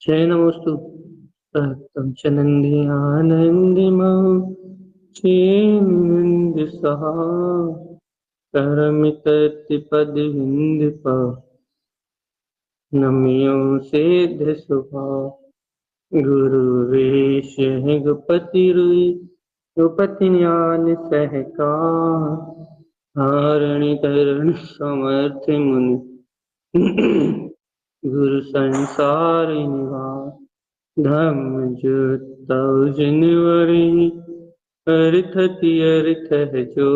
जय नमोस्तु सहस्त्रं च नन्द्यानन्दिमं चेन्दिसहा करमिततिपदहिन्दिप नम्यो सेद्ध सुभा गुरुवेश गुपति रुई गुपति ज्ञान सहकार हारणि तरण समर्थ मुनि गुरु संसार निवास धम्म जुत जिनवरी अर्थति अर्थ है जो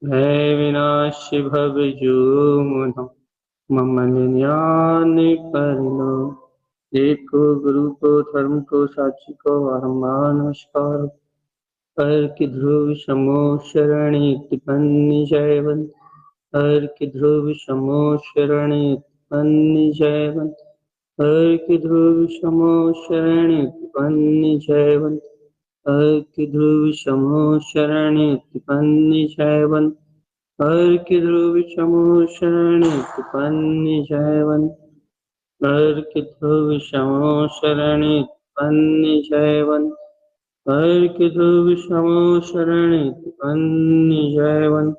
भय विनाश भव जो मुनो मम ज्ञान परिणो। देखो गुरु को धर्म को साक्षी को बारंबार नमस्कार। हर की ध्रुव समो शरणी पन्नी जयवंत हर की ध्रुव समो शरणी पन्नी जयवंत हर की ध्रुव समो शरणी पन्नी जयवंत हर की ध्रुव समो शरणी पन्नी जयवंत हर की ध्रुव समो शरणी पन्नी जयवंत हर की ध्रुव समो शरणी पन्नी जयवंत हर की ध्रुव समो शरणी पन्नी जयवंत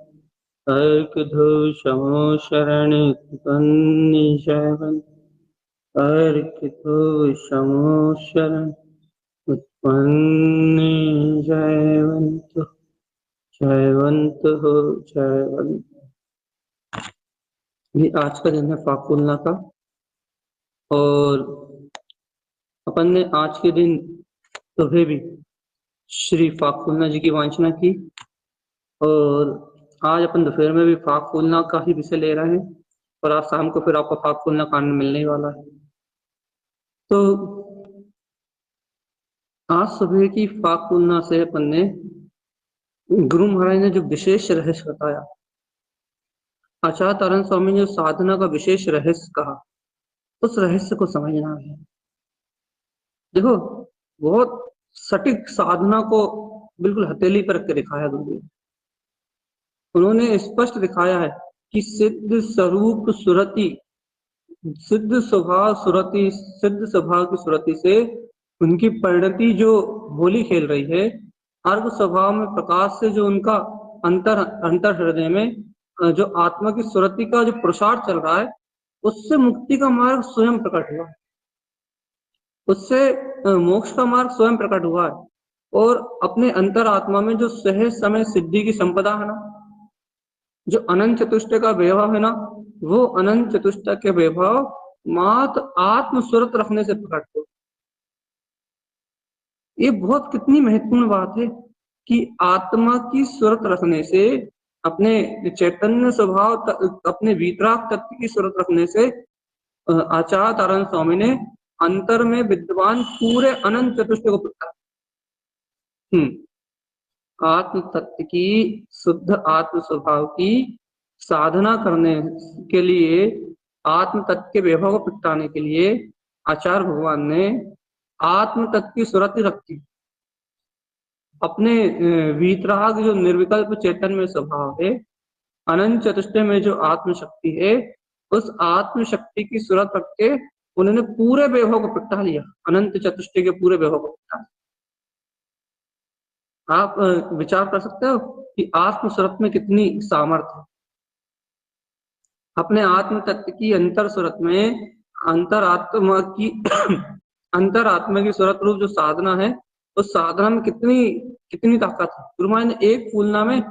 हर की ध्रुव समो शरणी पन्नी जयवंत हर की ध्रुव समो शरण उत्पन्नी जयवंत जयवंत हो जयवंत। ये आज का दिन है फाकुलना का और अपन ने आज के दिन सुबह भी श्री फाकुलना जी की वांछना की और आज अपन दोपहर में भी फाकुलना का ही विषय ले रहे हैं और आज शाम को फिर आपको फाकुलना का आनंद मिलने वाला है। तो आज सुबह की फाकुलना से अपन ने गुरु महाराज ने जो विशेष रहस्य बताया, आचार्य तारण स्वामी ने जो साधना का विशेष रहस्य कहा, उस रहस्य को समझना है। देखो बहुत सटीक साधना को बिल्कुल हथेली पर रख के दिखाया गुरु ने। उन्होंने स्पष्ट दिखाया है कि सिद्ध स्वरूप सुरति सिद्ध स्वभाव सुरति सिद्ध स्वभाव की सुरति से उनकी परिणति जो होली खेल रही है, अर्घ स्वभाव में प्रकाश से जो उनका अंतर हृदय में जो आत्मा की सुरति का जो पुरुषार्थ चल रहा है, उससे मुक्ति का मार्ग स्वयं प्रकट हुआ है, उससे मोक्ष का मार्ग स्वयं प्रकट हुआ है। और अपने अंतर आत्मा में जो सहज समय सिद्धि की संपदा है ना, जो अनंत चतुष्टय का वैभव है ना, वो अनंत चतुष्टय के वैभव मात्र आत्म सुरत रखने से प्रकट हो। ये बहुत कितनी महत्वपूर्ण बात है कि आत्मा की सुरत रखने से, अपने चैतन्य स्वभाव अपने वीतराग तत्व की सुरत रखने से आचार्य तारण स्वामी ने अंतर में विद्यमान पूरे अनंत चतुष्टय को प्रकट। आत्म तत्व की शुद्ध आत्म स्वभाव की साधना करने के लिए, आत्म तत्व के वैभव को प्रगटाने के लिए आचार्य भगवान ने आत्म तत्व की सुरति रखी। अपने वीतराग जो निर्विकल्प चैतन्य स्वभाव है, अनंत चतुष्टय में जो आत्म शक्ति है, उस आत्म शक्ति की सुरत रख के उन्होंने पूरे वैभव को प्रगटा लिया, अनंत चतुष्टय के पूरे वैभव को प्रगटा लिया। आप विचार कर सकते हो कि आत्म सुरत में कितनी सामर्थ्य है। अपने आत्म तत्व की अंतर सुरत में अंतरात्मा की अंतरात्मा की सुरत रूप जो साधना है, उस साधना में कितनी कितनी ताकत है। गुरु महाराज ने एक फूलना में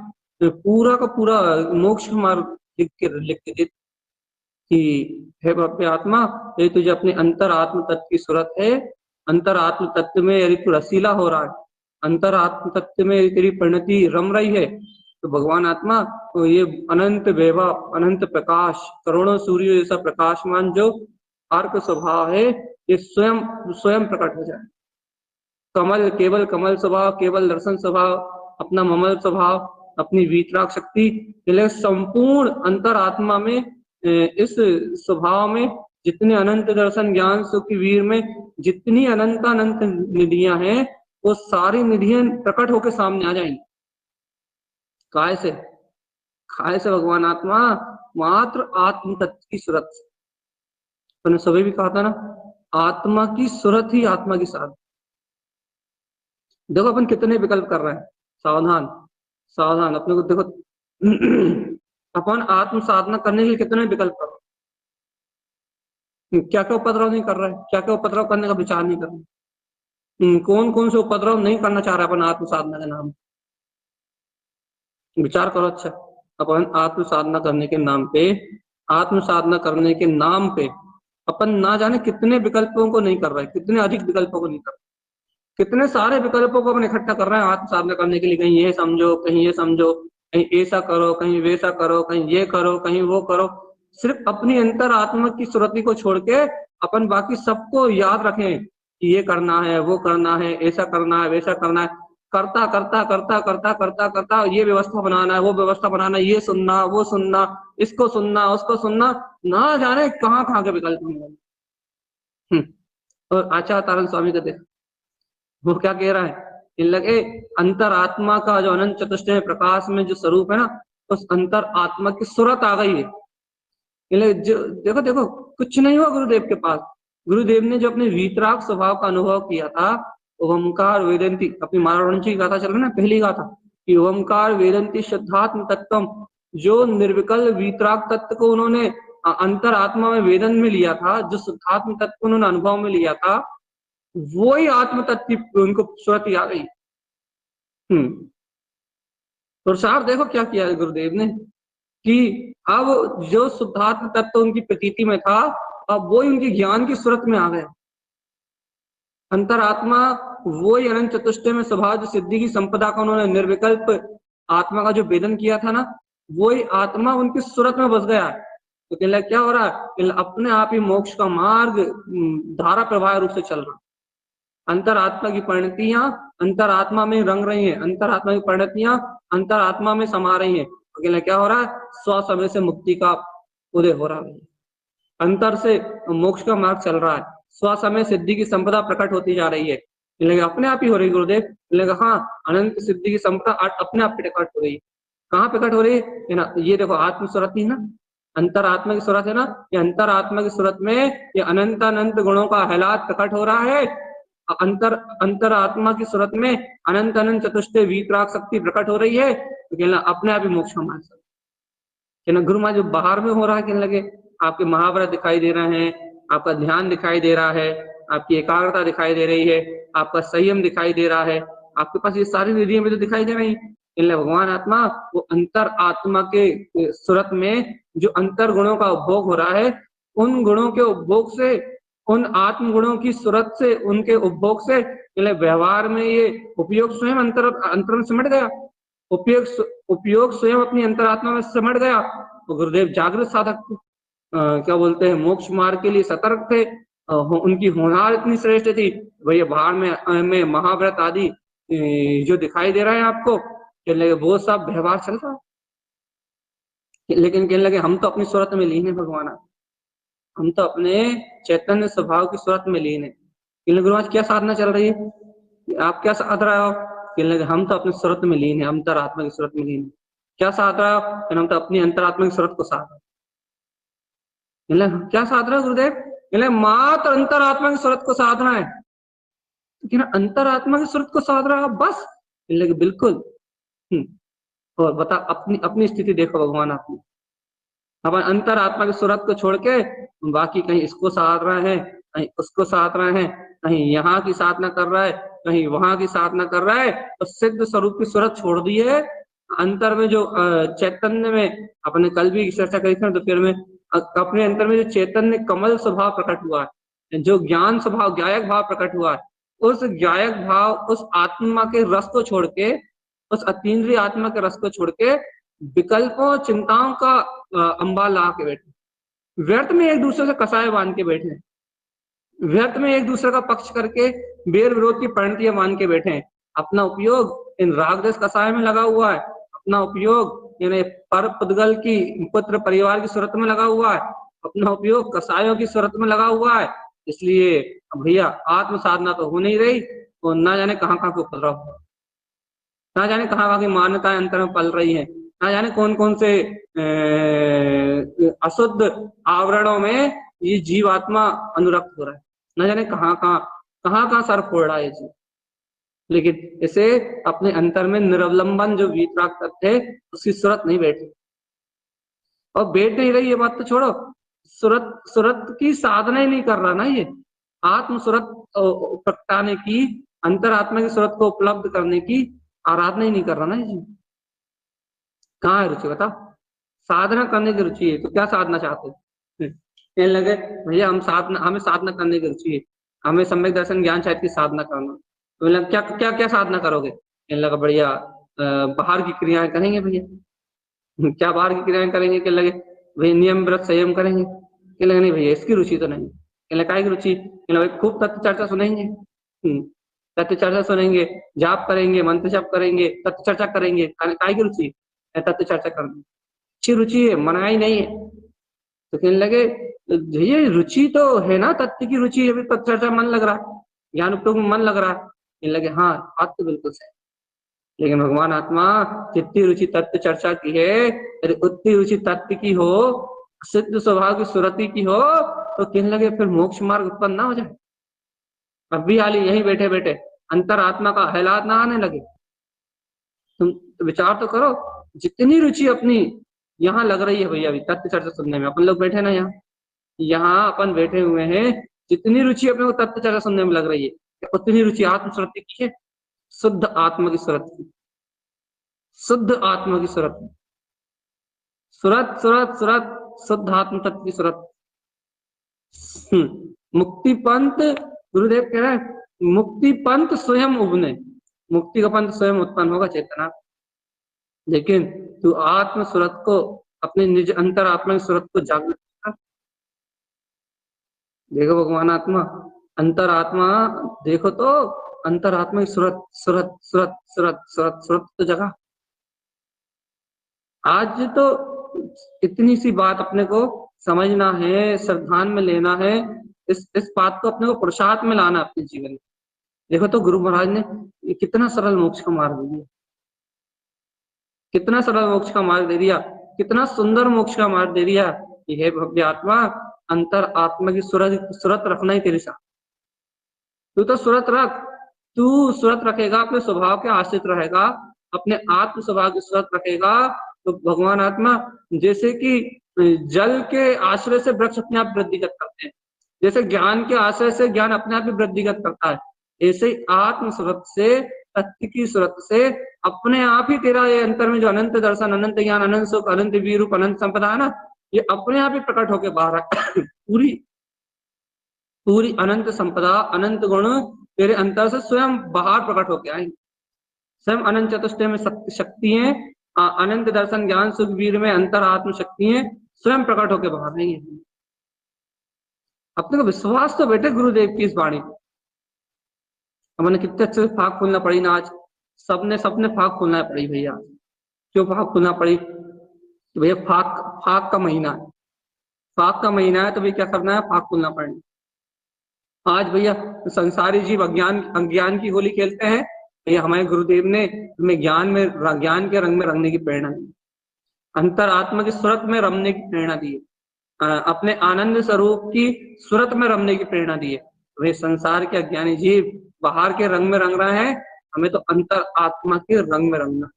पूरा का पूरा मोक्ष मार्ग लिख के दे कि हे भव्य आत्मा, यदि तुझे अपने अंतर आत्म तत्व की सुरत है, अंतर आत्म तत्व में यदि तू रसीला हो रहा है, अंतर आत्म तत्व में यदि तेरी परिणति रम रही है, तो भगवान आत्मा तो ये अनंत वैभव, अनंत प्रकाश, करोड़ों सूर्य जैसा प्रकाशमान जो अर्क स्वभाव है, ये स्वयं स्वयं प्रकट हो जाए। कमल, केवल कमल स्वभाव, केवल दर्शन स्वभाव, अपना ममल स्वभाव, अपनी वीतराग शक्ति, संपूर्ण अंतर आत्मा में इस स्वभाव में जितने अनंत दर्शन ज्ञान सुख वीर में जितनी अनंत निधियां हैं, वो सारी निधियां प्रकट होकर सामने आ जाएंगी। काय से? काय से भगवान आत्मा मात्र आत्म तत्व की सुरत। तो सभी भी कहा था ना आत्मा की सुरत ही आत्मा की साधना। देखो अपन कितने विकल्प कर रहे हैं, सावधान सावधान अपने को देखो। अपन आत्म साधना करने के लिए कितने विकल्प कर रहे हैं, क्या क्या उपद्रव नहीं कर रहे हैं, क्या क्या उपद्रव करने का विचार नहीं कर रहे, कौन कौन से उपद्रव नहीं करना चाह रहे अपन आत्म साधना के नाम, विचार करो। अच्छा, अपन आत्म साधना करने के नाम पे, आत्म साधना करने के नाम पे अपन ना जाने कितने विकल्पों को नहीं कर रहे, कितने अधिक विकल्पों को नहीं कर रहे, कितने सारे विकल्पों को अपन इकट्ठा कर रहे हैं आत्म साधना करने के लिए। कहीं ये समझो, कहीं ये समझो, कहीं ऐसा करो, कहीं वैसा करो, कहीं ये करो, कहीं वो करो। सिर्फ अपनी अंतर आत्मा की सुरति को छोड़ के अपन बाकी सबको याद रखें कि ये करना है, वो करना है, ऐसा करना है, वैसा करना है। करता करता करता करता करता करता ये व्यवस्था बनाना है, वो व्यवस्था बनाना है, ये सुनना, वो सुनना, इसको सुनना, उसको सुनना, ना जाने कहाँ कहाँ के विकल्प होंगे। और आचार्य तारण स्वामी का देख, वो क्या कह रहा है, इन लगे अंतर आत्मा का जो अनंत चतुष्टय प्रकाश में जो स्वरूप है ना, उस अंतर आत्मा की सूरत आ गई है। देखो देखो कुछ नहीं हुआ गुरुदेव के पास। गुरुदेव ने जो अपने वीतराग स्वभाव का अनुभव किया था, ओमकार वेदंती, अपनी मानवंशी की गाथा चल रही ना, पहली गाथा कि ओमकार वेदंती शुद्धात्म तत्वम, जो निर्विकल वीतराग तत्व को उन्होंने अंतर आत्मा में वेदन में लिया था, जो शुद्धात्म तत्व को उन्होंने अनुभव में लिया था, वो ही आत्म तत्व उनको सूरत आ गई। तो साहब देखो क्या किया है गुरुदेव ने कि अब जो शुद्धात्म तत्व उनकी प्रतीति में था, अब वो ही उनकी ज्ञान की सूरत में आ गए। अंतरात्मा वो ही अनंत चतुष्टय में स्वभाव सिद्धि की संपदा का उन्होंने निर्विकल्प आत्मा का जो वेदन किया था ना, वो ही आत्मा उनकी सूरत में बस गया। तो कहला क्या हो रहा है, अपने आप ही मोक्ष का मार्ग धारा प्रवाह रूप से चल रहा। अंतरात्मा की परिणतियां अंतरात्मा में रंग रही हैं, अंतरात्मा की परिणतियां अंतरात्मा में समा रही हैं। तो क्या हो रहा है, स्व समय से मुक्ति का उदय हो रहा है, अंतर से मोक्ष का मार्ग चल रहा है, स्व समय सिद्धि की संपदा प्रकट होती जा रही है। लेकिन अपने आप ही हो रही गुरुदेव, लेकिन हाँ अनंत सिद्धि की संपदा अपने आप प्रकट हो रही है। कहाँ प्रकट हो रही है ना, ये देखो आत्म सूरत ही ना, अंतरात्मा की सूरत है ना, ये अंतरात्मा की सूरत में ये अनंत अनंत गुणों का हलात प्रकट हो रहा है। अंतरात्मा की सूरत में अनंत अनंत चतुष्टय वीतराग शक्ति प्रकट हो रही है। तो कहना अपने आप ही मोक्ष का मार्ग, कहना गुरु महाराज जो बाहर में हो रहा है, कहने लगे आपके महाव्रत दिखाई दे रहे हैं, आपका ध्यान दिखाई दे रहा है, आपकी एकाग्रता दिखाई दे रही है, आपका संयम दिखाई दे रहा है, आपके पास ये सारी विधियां भी तो दिखाई दे रही हैं। भगवान आत्मा वो अंतर आत्मा के सूरत में जो अंतर गुणों का उपभोग हो रहा है, उन गुणों के उपभोग से, उन आत्म गुणों की सूरत से, उनके उपभोग से व्यवहार में ये उपयोग स्वयं अंतर में सिमट गया, उपयोग स्वयं अपनी अंतरात्मा में सिमट गया। तो गुरुदेव जागृत साधक क्या बोलते हैं, मोक्ष मार्ग के लिए सतर्क थे, उनकी होनहार इतनी श्रेष्ठ थी। भैया बाहर में महाव्रत आदि जो दिखाई दे रहा है आपको, कहने लगे वो सब व्यवहार चल रहा है। लेकिन कहने लगे हम तो अपनी सूरत में लीन है भगवान, हम तो अपने चैतन्य स्वभाव की सूरत में लीन है। कहने लगे आज क्या साधना चल रही है, आप क्या साध रहे हो, कहने लगे हम तो अपनी सूरत में लीन है, अंतरात्मा की सूरत में लीन है। क्या साध रहे हो, हम तो अपनी अंतरात्मा की सूरत को साध रहे। क्या साध रहे हो गुरुदेव, मात्र अंतरात्मा की सूरत को साधना है। तो अंतरात्मा की सूरत को साध रहा बस, बिल्कुल। और बता अपनी अपनी स्थिति देखो भगवान, आपने अपन अंतरात्मा की सूरत को छोड़ के बाकी कहीं इसको साध रहे हैं, कहीं उसको साध रहे हैं, कहीं यहाँ की साधना कर रहा है, कहीं वहां की साधना कर रहा है, तो सिद्ध स्वरूप की सूरत छोड़ दी है। अंतर में जो चैतन्य में अपने कल भी चर्चा करी थी, तो फिर में अपने अंतर में जो चैतन्य कमल स्वभाव प्रकट हुआ है, जो ज्ञान स्वभाव ज्ञायक भाव प्रकट हुआ है, उस ज्ञायक भाव, उस आत्मा के रस को छोड़ के, उस अतीन्द्रिय आत्मा के रस को छोड़ के विकल्पों चिंताओं का अंबाल ला के बैठे, व्यर्थ में एक दूसरे से कसाय बांध के बैठे, व्यर्थ में एक दूसरे का पक्ष करके बेर विरोध की परिणतियां मान के बैठे हैं। अपना उपयोग इन रागदेश कसाय में लगा हुआ है, अपना उपयोग यानी पर पुद्गल की पुत्र परिवार की सूरत में लगा हुआ है, अपना उपयोग कसायों की सूरत में लगा हुआ है। इसलिए भैया आत्म साधना तो हो नहीं रही, तो ना जाने कहाँ कहाँ को उपद्रव, ना जाने कहाँ कहाँ की मान्यताएं अंतर में पल रही हैं, ना जाने कौन कौन से अशुद्ध आवरणों में ये जीवात्मा अनुरक्त हो रहा है। न जाने कहाँ सर फोड़ रहा है ये चीज। लेकिन इसे अपने अंतर में निरवलंबन जो वीतराग तत्व है उसकी सूरत नहीं बैठी, और बैठ नहीं रही, ये बात तो छोड़ो, सूरत सूरत की साधना ही नहीं कर रहा ना ये, आत्म सूरत प्रगटाने की, अंतरात्मा की सूरत को उपलब्ध करने की आराधना ही नहीं कर रहा ना ये। कहाँ है रुचि बताओ? साधना करने की रुचि है तो क्या साधना चाहते हैं? कहने लगे भैया हम साधना, हमें साधना करने की रुचि है, हमें सम्यक दर्शन ज्ञान शायद की साधना करना। तो बोला क्या क्या क्या साधना करोगे? कहने लगा बढ़िया बाहर की क्रियाएं करेंगे भैया। क्या बाहर की क्रियाएं करेंगे? कहने लगे भैया नियम व्रत संयम करेंगे। कहने लगे नहीं भैया इसकी रुचि तो नहीं। कहने लगा काय की रुचि? कहने लगे खूब तत्व चर्चा सुनेंगे, तत्व चर्चा सुनेंगे, जाप करेंगे, मंत्र जप करेंगे, तत्व चर्चा करेंगे। काय की रुचि? तत्व चर्चा करनी अच्छी रुचि है, मना ही नहीं है। तो कहने लगे ये रुचि तो है ना, तत्व की रुचि, अभी तत्व चर्चा मन लग रहा है, ज्ञान उपयोग में मन लग रहा है। कहने लगे हाँ बात तो बिल्कुल सही, लेकिन भगवान आत्मा जितनी रुचि तत्व चर्चा की है यदि उतनी रुचि तत्व की हो, सिद्ध स्वभाव की सुरति की हो, तो कहने लगे फिर मोक्ष मार्ग उत्पन्न ना हो जाए? अब भी हाल यही बैठे बैठे अंतर आत्मा का हलात ना आने लगे? तुम विचार तो करो, जितनी रुचि अपनी यहाँ लग रही है भैया अभी तत्व चर्चा सुनने में, अपन लोग बैठे ना यहाँ, यहाँ अपन बैठे हुए हैं, जितनी रुचि अपने को तत्व चर्चा सुनने में लग रही है उतनी रुचि आत्म सुरति की है, शुद्ध आत्मा की सूरत की, शुद्ध आत्मा की सूरत, सूरत सूरत सूरत शुद्ध आत्म तत्व की सूरत। मुक्ति पंथ, गुरुदेव कह रहे हैं मुक्ति पंथ स्वयं उबने, मुक्ति का पंथ स्वयं उत्पन्न होगा चेतना, लेकिन तू आत्म सूरत को, अपने निज अंतर आत्मा की सूरत को जागृत कर। देखो भगवान आत्मा, अंतर आत्मा देखो तो अंतर आत्मा की सूरत सूरत सूरत सूरत सूरत सूरत तो जगह। आज तो इतनी सी बात अपने को समझना है, श्रद्धान में लेना है, इस बात को अपने को प्रसाद में लाना अपने जीवन में। देखो तो गुरु महाराज ने कितना सरल मोक्ष का मार्ग दे दिया, कितना सरल मोक्ष का मार्ग दे दिया, कितना सुंदर मोक्ष का मार्ग दे दिया। ये भव्य आत्मा, अंतर आत्मा की सूरत रखना ही तेरे साथ। तू तो सूरत रख, तू सूरत रखेगा, अपने स्वभाव के आश्रित रहेगा, अपने आत्म स्वभाव की सूरत रखेगा, तो भगवान आत्मा जैसे कि जल के आश्रय से वृक्ष अपने आप वृद्धिगत करते हैं, जैसे ज्ञान के आश्रय से ज्ञान अपने आप ही वृद्धिगत करता है, ऐसे ही आत्म सूरत से, तत्व की सूरत से अपने आप ही तेरा ये अंतर में जो अनंत दर्शन, अनंत ज्ञान, अनंत सुख, अनंत वीर रूप, अनंत संपदा है ना, ये अपने आप ही प्रकट होके बाहर पूरी पूरी अनंत संपदा, अनंत गुण तेरे अंतर से स्वयं बाहर प्रकट होके आएंगे। स्वयं अनंत चतुष्टय में शक्ति है, अनंत दर्शन ज्ञान सुख वीर में अंतर आत्म शक्ति है, स्वयं प्रकट होके बाहर आएंगे। अपने को विश्वास तो बैठे गुरुदेव की इस वाणी को। हमने कितने अच्छे से फाक खोलना पड़ी ना आज, सबने सबने फाक खोलना पड़ी भैया। क्यों फाक खोलना पड़ी? तो भैया फाक फाक का महीना है, फाक का महीना है तो भैया क्या करना है, फाक खोलना पड़ेगा। आज भैया संसारी जीव अज्ञान की होली खेलते हैं, भैया हमारे गुरुदेव ने हमें ज्ञान के रंग में रंगने की प्रेरणा दी, अंतर आत्मा की सूरत में रमने की प्रेरणा दी है, अपने आनंद स्वरूप की सूरत में रमने की प्रेरणा दी है। वे संसार के अज्ञानी जीव बाहर के रंग में रंग रहे हैं, हमें तो अंतर आत्मा के रंग में रंगना,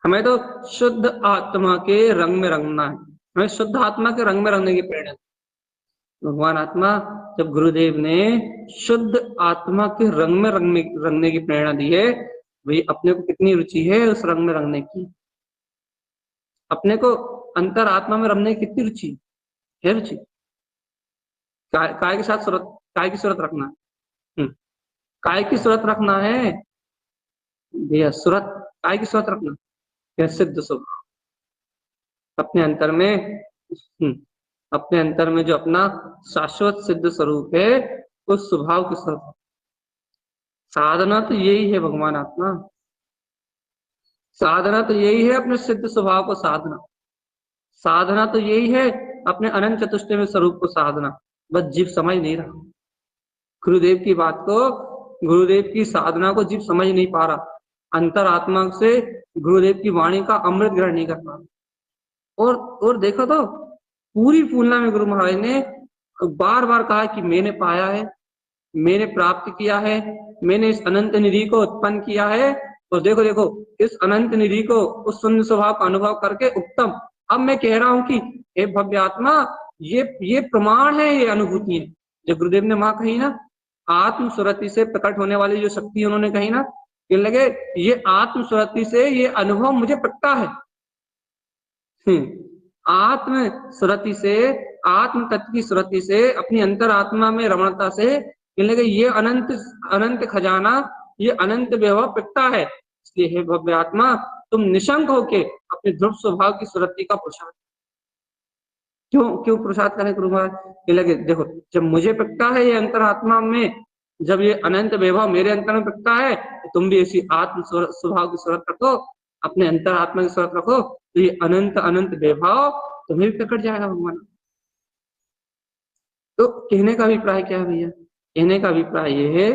हमें तो शुद्ध आत्मा के रंग में रंगना है, हमें शुद्ध आत्मा के रंग में रंगने की प्रेरणा। भगवान आत्मा जब गुरुदेव ने शुद्ध आत्मा के रंग में रंगने की प्रेरणा दी है, भाई अपने को कितनी रुचि है उस रंग में रंगने की, अपने को अंतर आत्मा में रमने की कितनी रुचि है? रुचि काय के साथ सूरत, काय की सूरत रखना है, काय की सूरत रखना है भैया, सूरत काय की सूरत रखना है, सिद्ध स्वभाव अपने अंतर में, अपने अंतर में जो अपना शाश्वत सिद्ध स्वरूप है उस स्वभाव की सूरत। साधना तो यही है भगवान आत्मा, साधना तो यही है अपने सिद्ध स्वभाव को साधना, साधना तो यही है अपने अनंत चतुष्टय में स्वरूप को साधना। बस जीव समझ नहीं रहा गुरुदेव की बात को, गुरुदेव की साधना को जीव समझ नहीं पा रहा, अंतर आत्मा से गुरुदेव की वाणी का अमृत ग्रहण नहीं कर पा रहा। और देखो तो पूरी फूलना में गुरु महाराज ने बार बार कहा कि मैंने पाया है, मैंने प्राप्त किया है, मैंने इस अनंत निधि को उत्पन्न किया है। और देखो देखो इस अनंत निधि को, उस शून्य स्वभाव का अनुभव करके उत्तम, अब मैं कह रहा हूं कि हे भव्य आत्मा, ये प्रमाण है, ये अनुभूति है। जो गुरुदेव ने वहां कही ना, आत्म सुरति से प्रकट होने वाली जो शक्ति उन्होंने कही ना, ये लगे ये आत्म सुरति से ये अनुभव मुझे पक्का है। आत्म सुरति से, आत्म तत्व की सुरति से, अपनी अंतर आत्मा में रमणता से लगे ये अनंत अनंत खजाना, ये अनंत वैभव पिकता है। इसलिए हे भव्य आत्मा, तुम निशंक होके अपने ध्रुव स्वभाव की सुरति का प्रसाद, क्यों क्यों प्रसाद करें गुरु महाराज? ये लगे देखो, जब मुझे पिकता है ये अंतर आत्मा में, जब ये अनंत वैभव मेरे अंतर में पिकता है, तो तुम भी ऐसी आत्म स्वभाव की सूरत रखो, अपने अंतर आत्मा की सूरत रखो, तो ये अनंत अनंत वैभव तुम्हें भी प्रकट जाएगा भगवान। तो कहने का अभिप्राय क्या है भैया? कहने का अभिप्राय ये है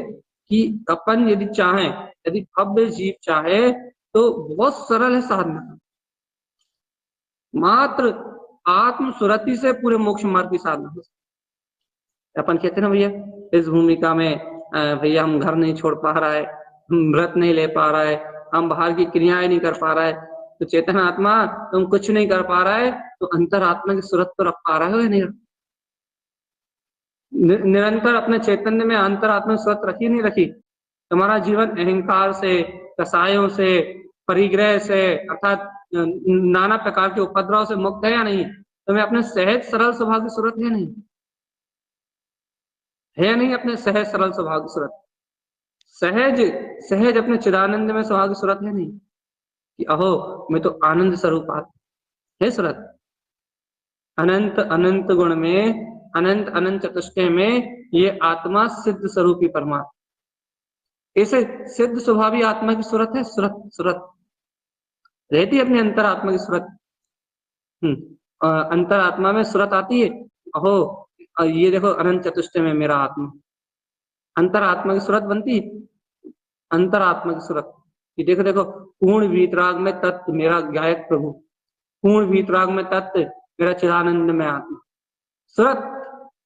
कि अपन यदि चाहें, यदि भव्य जीव चाहे, तो बहुत सरल है साधना, मात्र आत्म सुरति से पूरे मोक्ष मार्ग की साधना हो सकती है। अपन कहते ना भैया, इस भूमिका में भैया हम घर नहीं छोड़ पा रहा है, हम व्रत नहीं ले पा रहा है, हम बाहर की क्रियाएं नहीं कर पा रहा है, तो चेतन आत्मा तुम कुछ नहीं कर पा रहा है, तो अंतर आत्मा की सूरत तो रख पा रहा है या नहीं? निरंतर अपने चैतन्य में अंतर आत्मा सूरत रखी नहीं रखी? तुम्हारा जीवन अहंकार से, कसायों से, परिग्रह से, अर्थात नाना प्रकार के उपद्रव से मुक्त है या नहीं? तुम्हें अपने सहज सरल स्वभाव की सूरत है नहीं? है नहीं अपने सहज सरल स्वभाव की सूरत? सहज सहज अपने चिदानंद में स्वभाव की सूरत है नहीं कि अहो मैं तो आनंद स्वरूप है सूरत? अनंत अनंत गुण में, अनंत अनंत चतुष्टय में ये आत्मा सिद्ध स्वरूपी परमात्मा, ऐसे सिद्ध स्वभावी आत्मा की सूरत है, सूरत सूरत रहती है अपने अंतर आत्मा की सूरत। अंतर आत्मा में सूरत आती है, अहो ये देखो अनंत चतुष्टय में मेरा आत्मा, अंतर आत्मा की सूरत बनती है, अंतर आत्मा की सूरत। ये देखो देखो पूर्ण वीतराग में तत्व मेरा गायक प्रभु, पूर्ण वीतराग में तत्व मेरा चिदानंद में आत्मा, सूरत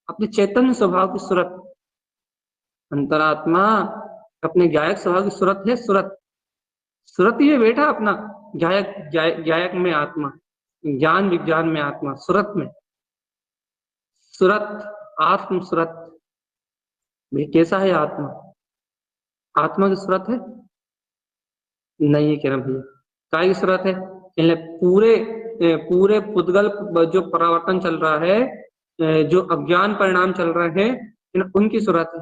अपने चैतन्य स्वभाव की सूरत। अंतरात्मा अपने गायक स्वभाव की सूरत है, सूरत सूरत ही है बेटा अपना गायक, गायक में आत्मा, ज्ञान विज्ञान में आत्मा, सूरत में सूरत, आत्म सूरत। कैसा है आत्मा? आत्मा की सूरत है नहीं है, कह रहा भैया काय की सूरत है? पूरे पूरे पुद्गल जो परावर्तन चल रहा है, जो अज्ञान परिणाम चल रहे हैं, उनकी सूरत है।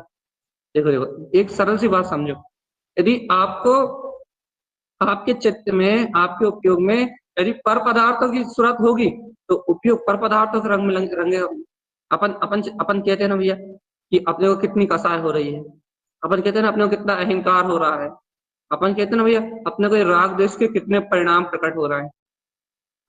देखो देखो एक सरल सी बात समझो, यदि आपको आपके चित्त में, आपके उपयोग में यदि पर पदार्थों की सूरत होगी, तो उपयोग पर पदार्थों के रंग में रंगेगा। अपन अपन अपन कहते हैं ना भैया कि अपने को कितनी कसाय हो रही है, अपन कहते हैं ना अपने को कितना अहंकार हो रहा है, अपन कहते हैं ना भैया अपने को राग देश के कितने परिणाम प्रकट हो रहे हैं,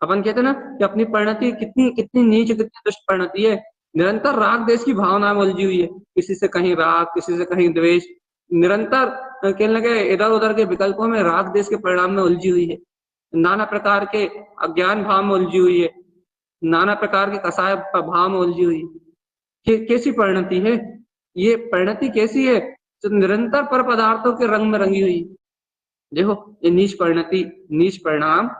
अपन कहते हैं ना कि अपनी परिणति कितनी कितनी नीच, कितनी दुष्ट परिणति है, निरंतर राग देश की भावना में उलझी हुई है, किसी से कहीं राग, किसी से कहीं द्वेष, निरंतर कहने लगे इधर उधर के विकल्पों में राग देश के परिणाम में उलझी हुई है, नाना प्रकार के अज्ञान भाव में उलझी हुई है, नाना प्रकार के कसाय भाव में उलझी हुई है। कैसी परिणति है ये? परिणति कैसी है? तो निरंतर पर पदार्थों के रंग में रंगी हुई। देखो ये नीच परिणति, नीच परिणाम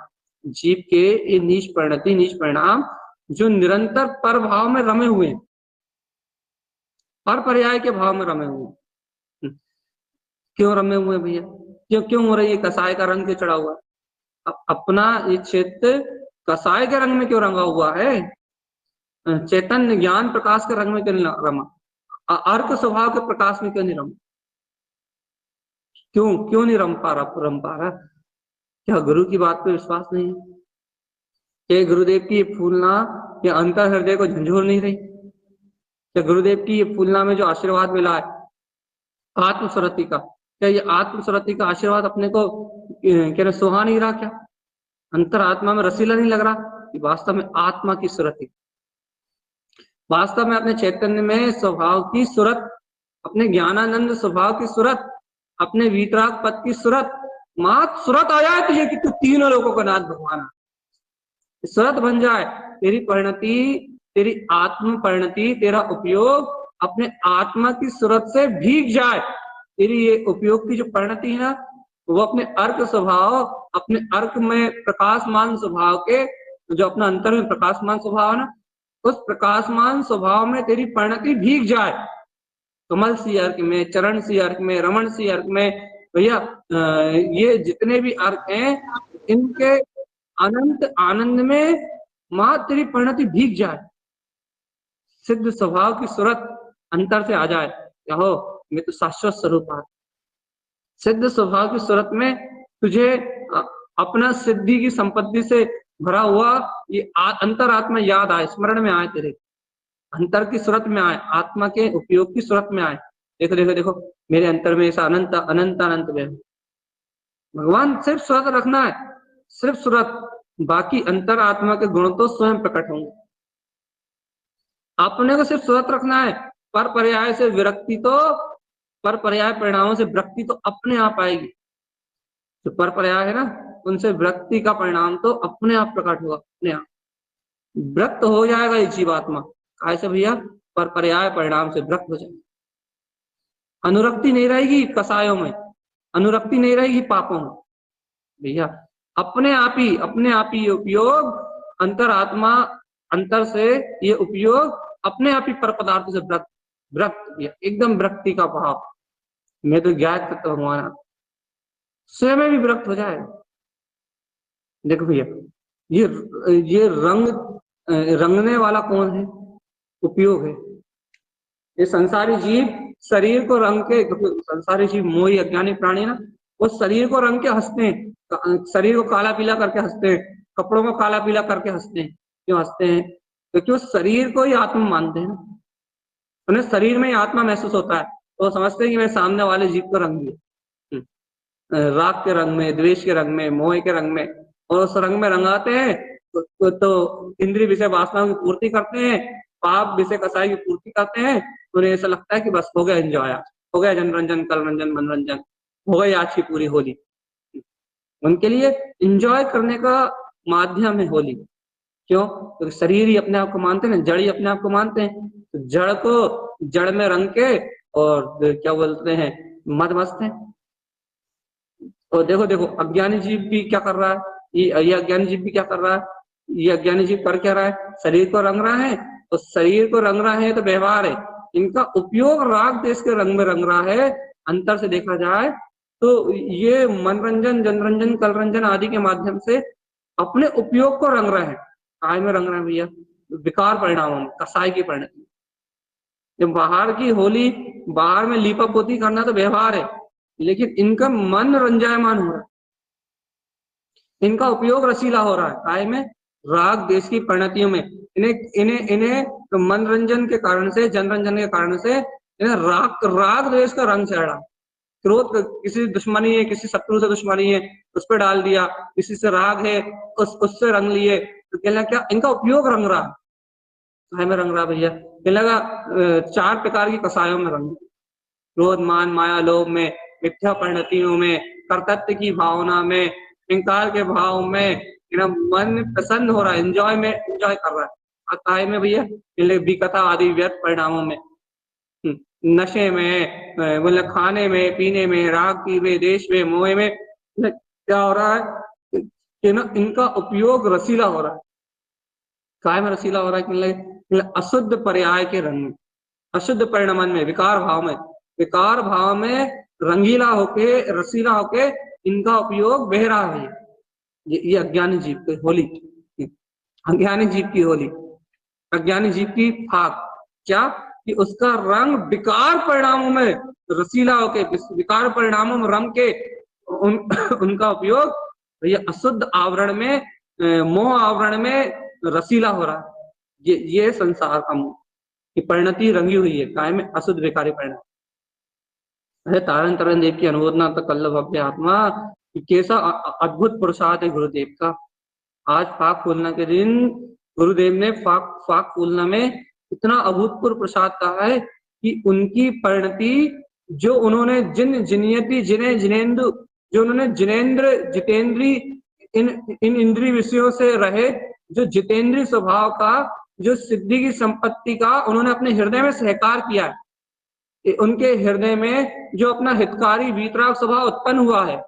जीव के, ये नीच परिणति, नीच परिणाम जो निरंतर पर भाव में रमे हुए, पर पर्याय के भाव में रमे हुए। क्यों रमे हुए भैया? क्यों क्यों हो रही है? कसाय का रंग क्यों चढ़ा हुआ? अपना ये चित्त कसाय के रंग में क्यों रंगा हुआ है? चैतन्य ज्ञान प्रकाश के रंग में क्यों नहीं रमा? अर्क स्वभाव के प्रकाश में क्यों नहीं रमा? क्यों क्यों नहीं रम पा रहा? क्या गुरु की बात पे विश्वास नहीं है? क्या गुरुदेव की ये फूलना या अंतर हृदय को झंझोर नहीं रही? क्या गुरुदेव की ये फूलना में जो आशीर्वाद मिला है आत्मस्वरति का, क्या ये आत्मस्वरति का आशीर्वाद अपने को क्या सुहा नहीं रहा? क्या अंतर आत्मा में रसीला नहीं लग रहा कि वास्तव में आत्मा की सुरति, वास्तव में अपने चैतन्य में स्वभाव की सूरत, अपने ज्ञानानंद स्वभाव की सूरत, अपने वीतराग पद की सूरत, मात सूरत आ जाए तुझे कि तू तीनों लोगों का नाथ भगवान, सूरत बन जाए, तेरी परिणति, तेरी आत्म परिणति, तेरा उपयोग अपने आत्मा की सूरत से भीग जाए। तेरी ये उपयोग की जो परिणति है ना, वो अपने अर्क स्वभाव, अपने अर्क में प्रकाशमान स्वभाव के, जो अपना अंतर में प्रकाशमान स्वभाव है ना, उस प्रकाशमान स्वभाव में तेरी परिणति भीग जाए। कमल सी अर्क में, चरण सी अर्क में, रमण सी अर्क में, भैया ये जितने भी अर्क हैं, इनके अनंत आनंद में मां तेरी परिणति भीग जाए। सिद्ध स्वभाव की सूरत अंतर से आ जाए, कहो मैं तो शाश्वत स्वरूप है। सिद्ध स्वभाव की सूरत में तुझे अपना सिद्धि की संपत्ति से भरा हुआ ये अंतरात्मा याद आए, स्मरण में आए, तेरे अंतर की सूरत में आए, आत्मा के उपयोग की सूरत में आए। देखो देखो देखो, मेरे अंतर में ऐसा अनंत अनंत अनंत में भगवान सिर्फ सूरत रखना है, सिर्फ सूरत, बाकी अंतर आत्मा के गुण तो स्वयं प्रकट होंगे। अपने को सिर्फ सूरत रखना है, पर पर्याय से विरक्ति तो, पर पर्याय परिणामों से विरक्ति तो अपने आप आएगी। जो पर पर्याय है ना, उनसे विरक्ति का परिणाम तो अपने आप प्रकट होगा, अपने आप विरक्त हो जाएगा ये जीवात्मा। कैसे भैया? पर पर्याय परिणाम से विरक्त हो जाएगा। अनुरक्ति नहीं रहेगी कसायों में, अनुरक्ति नहीं रहेगी पापों में। भैया अपने आप ही ये उपयोग अंतरात्मा, अंतर से ये उपयोग अपने आप ही पर पदार्थ से विरक्त, एकदम विरक्ति का भाव। मैं तो ज्ञात तत्व भगवान स्वयं में भी विरक्त हो जाए। देखो भैया, ये रंगने वाला कौन है? उपयोग है। ये संसारी जीव शरीर को रंग के, संसारी जीव मोही अज्ञानी प्राणी ना, वो शरीर को रंग के हंसते हैं, शरीर को काला पीला करके हंसते हैं, कपड़ों को काला पीला करके हंसते हैं। क्यों हंसते हैं? क्योंकि वो शरीर को ही आत्मा मानते हैं, उन्हें शरीर में ही आत्मा महसूस होता है, तो समझते हैं कि मैं सामने वाले जीव को रंग दिया, राग के रंग में, द्वेष के रंग में, मोह के रंग में, और उस रंग में रंगाते हैं तो इंद्रिय विषय वासनाओं की पूर्ति करते हैं, पाप विषय कसाई की पूर्ति करते हैं। उन्हें ऐसा लगता है कि बस हो गया एंजॉय, हो गया जनरंजन, कलरंजन, मनोरंजन, हो गई आज की पूरी होली। उनके लिए एंजॉय करने का माध्यम है होली। क्यों? तो शरीर ही अपने आप को मानते हैं, जड़ ही अपने आप को मानते हैं, तो जड़ को जड़ में रंग के और क्या बोलते हैं, मद मस्त है। और देखो देखो अज्ञानी जीव भी क्या कर रहा है, ये अज्ञानी जीव भी क्या कर रहा है, ये अज्ञानी जीव कर क्या रहा है? शरीर को रंग रहा है, तो शरीर को रंग रहा है तो व्यवहार है, इनका उपयोग राग देश के रंग में रंग रहा है। अंतर से देखा जाए तो ये मनोरंजन, जनरंजन, कलरंजन आदि के माध्यम से अपने उपयोग को रंग रहे हैं। काय में रंग रहे हैं भैया? विकार परिणामों में, कसाई की परिणति। जब बाहर की होली, बाहर में लीपा पोती करना तो व्यवहार है, लेकिन इनका मन रंजायमान हो रहा है, इनका उपयोग रसीला हो रहा है। काय में? राग देश की परिणतियों में। इन्हें मनोरंजन के कारण से, जनरंजन के कारण से इन्हें राग द्वेष का रंग चढ़ा। क्रोध, किसी दुश्मनी है, किसी शत्रु से दुश्मनी है, उस पर डाल दिया, किसी से राग है, उससे रंग लिए, तो कहना क्या? इनका उपयोग रंग रहा है। काय में रंग रहा भैया? कहने लगा 4 प्रकार की कसायों में रंग, क्रोध, मान, माया, लोभ में, मिथ्या परिणतियों में, कर्तव्य की भावना में, अहंकार के भाव में, मन प्रसन्न हो रहा है, एंजॉय कर रहा है। काय में भैया? विकथा आदि व्यर्थ परिणामों में, नशे में, मतलब खाने में, पीने में, राग में, देश में, मोह में, क्या हो रहा है कि ना इनका उपयोग रसीला हो रहा है। काय में रसीला हो रहा है? कि अशुद्ध पर्याय के रंग में, अशुद्ध परिणाम में, विकार भाव में रंगीला होके, रसीला होके इनका उपयोग बह रहा है। ये अज्ञानी जीव की होली, अज्ञानी जीव की होली, अज्ञानी जीव की फाक। क्या? कि उसका रंग विकार परिणामों में रसीला होके, विकार परिणामों में रंग के उनका उपयोग ये अशुद्ध आवरण में, मोह आवरण में रसीला हो रहा है। ये संसार का मोह की परिणति रंगी हुई है। काय में? अशुद्ध विकारी परिणाम। अरे तारण तरण देव की अनुमोदना तो कल्ल भव्य आत्मा, कैसा अद्भुत पुरुषार्थ है गुरुदेव का। आज फाक फूलना के दिन गुरुदेव ने फाक फूलना में इतना अभूतपूर्व प्रसाद कहा है कि उनकी परिणति, जो उन्होंने जिनेंद्र जितेंद्री इन इंद्रिय विषयों से रहे, जो जितेंद्रीय स्वभाव का जो सिद्धि की संपत्ति का उन्होंने अपने हृदय में सहकार किया है, उनके हृदय में जो अपना हितकारी वीतराग स्वभाव उत्पन्न हुआ है,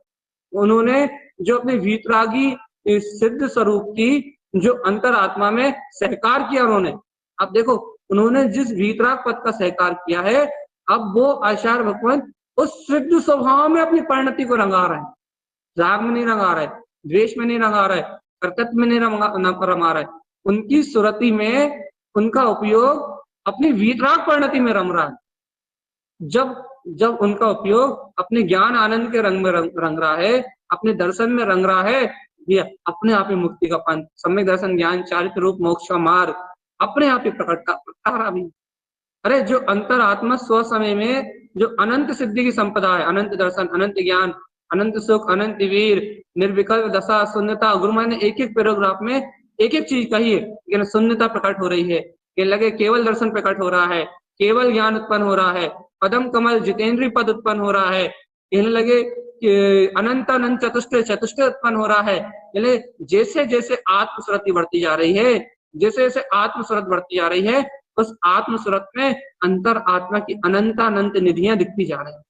उन्होंने जो अपने वीतरागी सिद्ध स्वरूप की जो अंतरात्मा में सहकार किया उन्होंने। अब देखो, उन्होंने जिस वीतराग पद का सहकार किया है, अब वो आचार्य भगवान उस सिद्ध स्वभाव में अपनी परिणति को रंगा रहे हैं। राग में नहीं रंगा रहे, द्वेष में नहीं रंगा रहे, कर्तव्य में नहीं रंगा रहे, उनकी सुरति में उनका उपयोग अपनी वीतराग परिणति में रंग रहा है। जब उनका उपयोग अपने ज्ञान आनंद के रंग में रंग रहा है, अपने दर्शन में रंग रहा है, ये अपने आप ही मुक्ति का पंथ, सम्यक दर्शन ज्ञान चारित्र रूप मोक्ष का मार्ग अपने आप ही प्रकट रहा भी। अरे जो अंतरात्मा स्व समय में जो अनंत सिद्धि की संपदा है, अनंत दर्शन, अनंत ज्ञान, अनंत सुख, अनंत वीर, निर्विकल्प दशा, शून्यता, गुरु महाराज ने एक एक पैराग्राफ में एक एक चीज कही है, लेकिन शून्यता प्रकट हो रही है, कि लगे केवल दर्शन प्रकट हो रहा है, केवल ज्ञान उत्पन्न हो रहा है, पदम कमल जितेंद्रीय पद उत्पन्न हो रहा है, कहने लगे कि अनंत अनंत चतुष्टय उत्पन्न हो रहा है। यानी जैसे जैसे आत्मस्वृति बढ़ती जा रही है, जैसे जैसे आत्मस्वृत बढ़ती जा रही है, उस आत्मस्वृत में अंतर आत्मा की अनंत अनंत निधियां दिखती जा रही है,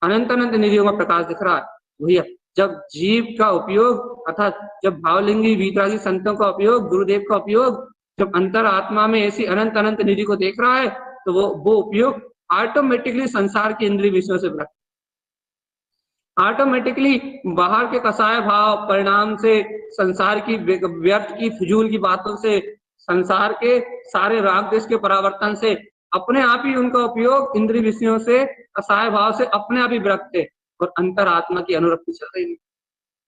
अनंत अनंत निधियों का प्रकाश दिख रहा है। भैया जब जीव का उपयोग अर्थात जब भावलिंगी वीतरागी संतों का उपयोग, गुरुदेव का उपयोग जब अंतर आत्मा में ऐसी अनंत अनंत निधि को देख रहा है, तो वो उपयोग ऑटोमेटिकली संसार के इंद्रिय विषयों से भ्रष्ट, ऑटोमेटिकली बाहर के कसाय भाव परिणाम से, संसार की व्यर्थ की फिजूल की बातों से, संसार के सारे राग देश के परावर्तन से अपने आप ही उनका उपयोग इंद्रिय विषयों से, कसाय भाव से अपने आप ही विरक्त है, और अंतर आत्मा की अनुरक्ति चल रही है,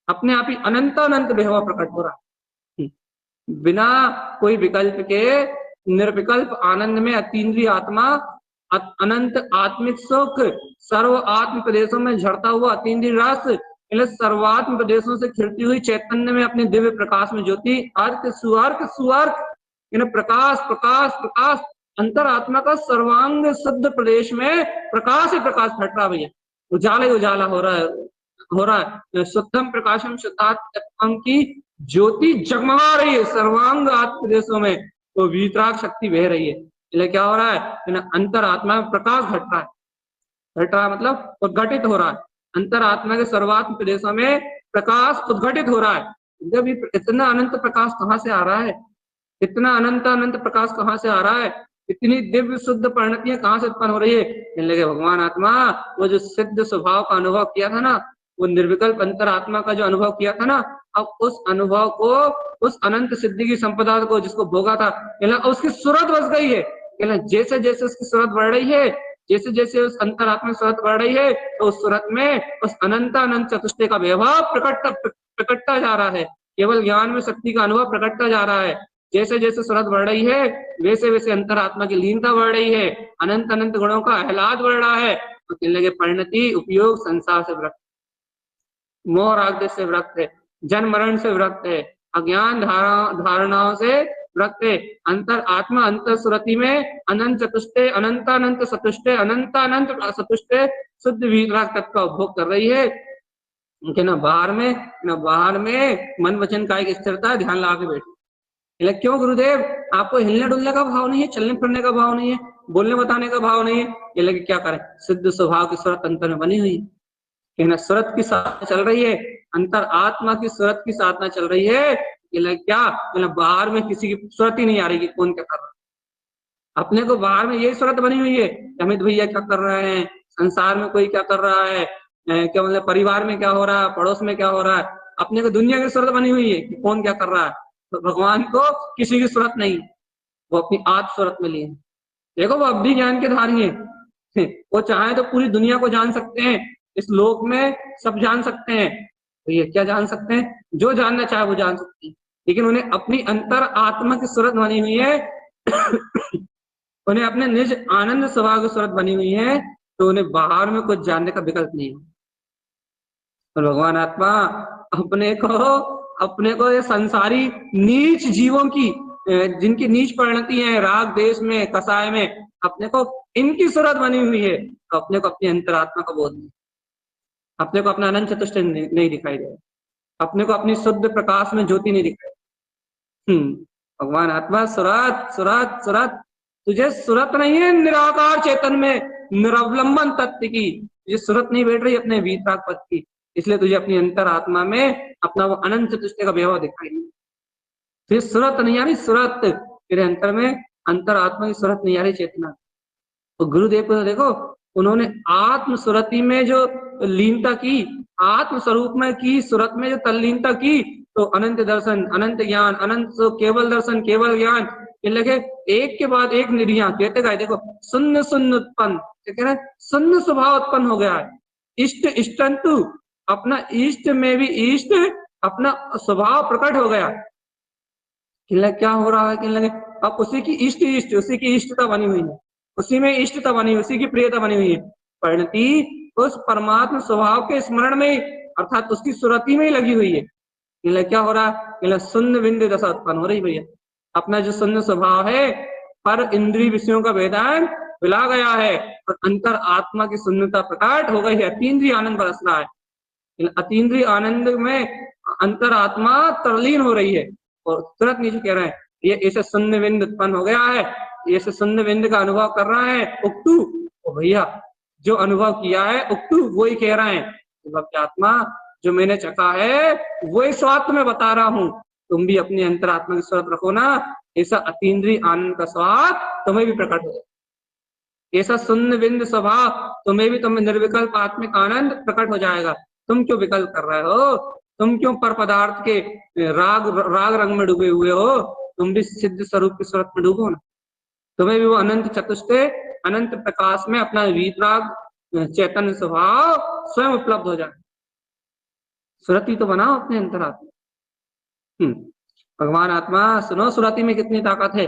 अपने आप ही अनंत अनंत विभव प्रकट हो रहा है, बिना कोई विकल्प के निर्विकल्प आनंद में अतीन्द्रिय आत्मा अनंत आत्मिक सुख, सर्व आत्म प्रदेशों में झड़ता हुआ अतीन्द्रिय रस, सर्वात्म प्रदेशों से खिलती हुई चैतन्य में अपने दिव्य प्रकाश में ज्योति, अर्क सुअर्क सुअर्क, प्रकाश प्रकाश प्रकाश, अंतर आत्मा का सर्वांग शुद्ध प्रदेश में प्रकाश ही प्रकाश फट रहा भैया, उजाला ही उजाला हो रहा है, शुद्धम प्रकाशम शुद्धात्म की ज्योति जगमगा रही है सर्वांग आत्म प्रदेशों में, तो वीतराग शक्ति बह रही है। इसलिए क्या हो रहा है, अंतर आत्मा में प्रकाश घट रहा है, घट रहा मतलब उद्घटित हो रहा है, अंतर आत्मा के सर्वात्म प्रदेशों में प्रकाश उद्घटित हो रहा है। जब इतना अनंत प्रकाश कहाँ से आ रहा है, इतना अनंत अनंत प्रकाश कहाँ से आ रहा है, इतनी दिव्य शुद्ध परिणतियां कहाँ से उत्पन्न हो रही है, लगे भगवान आत्मा वो जो सिद्ध स्वभाव का अनुभव किया था ना, वो निर्विकल्प अंतर आत्मा का जो अनुभव किया था ना, अब उस अनुभव को, उस अनंत सिद्धि की संपदा को जिसको भोगा था, उसकी सूरत बस गई है। जैसे जैसे उसकी सूरत बढ़ रही है, जैसे जैसे उस अंतरात्मा की सूरत बढ़ रही है, तो उस सूरत में उस अनंत अनंत चतुष्टय का वैभव प्रकटता जा रहा है, केवल ज्ञान में शक्ति का अनुभव प्रकटता जा रहा है। जैसे जैसे सूरत बढ़ रही है, वैसे वैसे अंतरात्मा की लीनता बढ़ रही है, अनंत अनंत गुणों का आह्लाद बढ़ रहा है, तो कहने लगे परिणति उपयोग संसार से विरक्त, मोह राग से विरक्त है, जन्म मरण से विरक्त है, अज्ञान धारणाओं से विरक्त है, अंतर आत्मा अंतर सुरति में अनंत चतुष्टय, अनंत अनंत चतुष्टय, अनंत अनंत चतुष्टय शुद्ध वीतराग तत्व का उपभोग कर रही है, ना बाहर में मन वचन कायिक स्थिरता, ध्यान लगा के बैठे। क्यों गुरुदेव, आपको हिलने डुलने का भाव नहीं है, चलने फिरने का भाव नहीं है, बोलने बताने का भाव नहीं है, ये लगे क्या करें, सिद्ध स्वभाव की सूरत अंतर में बनी हुई है, सूरत की साधना चल रही है, अंतर आत्मा की सूरत की साधना चल रही है, ये क्या, बाहर में किसी की सूरत ही नहीं आ रही कि कौन क्या कर रहा है, अपने को बाहर में यही सूरत बनी हुई है, अमित भैया क्या कर रहे हैं, संसार में कोई क्या कर रहा है, क्या मतलब परिवार में क्या हो रहा है, पड़ोस में क्या हो रहा है, अपने को दुनिया की सूरत बनी हुई है कि कौन क्या कर रहा है। तो भगवान को किसी की सूरत नहीं, वो अपनी आत्म सूरत में लिए, देखो वो अब भी ज्ञान के धारी है, वो चाहे तो पूरी दुनिया को जान सकते हैं, इस लोक में सब जान सकते हैं, तो ये क्या जान सकते हैं, जो जानना चाहे वो जान सकते हैं, लेकिन उन्हें अपनी अंतर आत्मा की सूरत बनी हुई है उन्हें अपने निज आनंद स्वभाव की सूरत बनी हुई है, तो उन्हें बाहर में कुछ जानने का विकल्प नहीं है। और भगवान आत्मा अपने को ये संसारी नीच जीवों की, जिनकी नीच परिणति है राग देश में, कसाय में, अपने को इनकी सूरत बनी हुई है, तो अपने को अपनी अंतरात्मा का बोध नहीं, अपने को अपना अनंत चतुष्टय नहीं दिखाई दे, अपने को अपनी शुद्ध प्रकाश में ज्योति नहीं दिखाई। भगवान आत्मा सुरत सुरत सुरत, तुझे सुरत नहीं है निराकार चेतन में निरवलंबन तत्व की, तुझे सुरत नहीं बैठ रही अपने वीतराग पद की, इसलिए तुझे अपनी अंतर आत्मा में अपना वो अनंत चतुष्टय का वैभव दिखाई नहीं। तुझे सुरत नहीं आ रही, सुरत तेरे अंतर में अंतर आत्मा की सुरत नहीं आ रही चेतना। तो गुरुदेव को देखो, उन्होंने आत्म सुरति में जो लीनता की, आत्म स्वरूप में की सुरत में जो तल्लीनता की, तो अनंत दर्शन, अनंत ज्ञान, अनंत केवल दर्शन, केवल ज्ञान, ये लगे एक के बाद एक निधियां कहते गए। देखो शून्य शून्य उत्पन्न, क्या कह रहे हैं, शून्य स्वभाव उत्पन्न हो गया है। इष्ट इष्टंतु, अपना इष्ट में भी इष्ट अपना स्वभाव प्रकट हो गया। क्या हो रहा है, लगे अब उसी की इष्ट इष्ट, उसी की इष्टता बनी हुई है, उसी में इष्टता बनी हुई, उसी की प्रियता बनी हुई है। परिणति उस परमात्मा स्वभाव के स्मरण में अर्थात उसकी सुरति में ही लगी हुई है। क्या हो रहा है, शून्य बिंदु दशा उत्पन्न हो रही भैया। अपना जो शून्य स्वभाव है पर इंद्रिय विषयों का वेदांत मिला गया है और अंतर आत्मा की शून्यता प्रकट हो गई है। अतीन्द्रिय आनंद बरस रहा है, अतीन्द्रिय आनंद में अंतर आत्मा तरलीन हो रही है। और तुरंत नीचे कह रहे हैं ये ऐसे शून्य बिंद उत्पन्न हो गया है, ऐसे शून्य बिंद का अनुभव कर रहा है उक्तु। तो भैया जो अनुभव किया है उक्तु वो ही कह रहे हैं आत्मा, जो मैंने चखा है वही स्वाद में बता रहा हूँ, तुम भी अपनी अंतरात्मा की स्वरूप रखो ना, ऐसा अतीन्द्रिय आनंद का स्वाद तुम्हें भी प्रकट हो जाए। ऐसा शून्य बिंद स्वभाव तुम्हें भी, तुम्हें निर्विकल्प आत्मिक आनंद प्रकट हो जाएगा। तुम क्यों विकल्प कर रहे हो, तुम क्यों पर पदार्थ के राग रंग में डूबे हुए हो, तुम भी सिद्ध स्वरूप की स्वरूप में डूबो ना, तुम्हें भी वो अनंत चतुष्टय अनंत प्रकाश में अपना वीतराग चैतन्य स्वभाव स्वयं उपलब्ध हो जाए। सुरति तो बनाओ अपने अंतरात्मा। भगवान आत्मा सुनो, सुरति में कितनी ताकत है।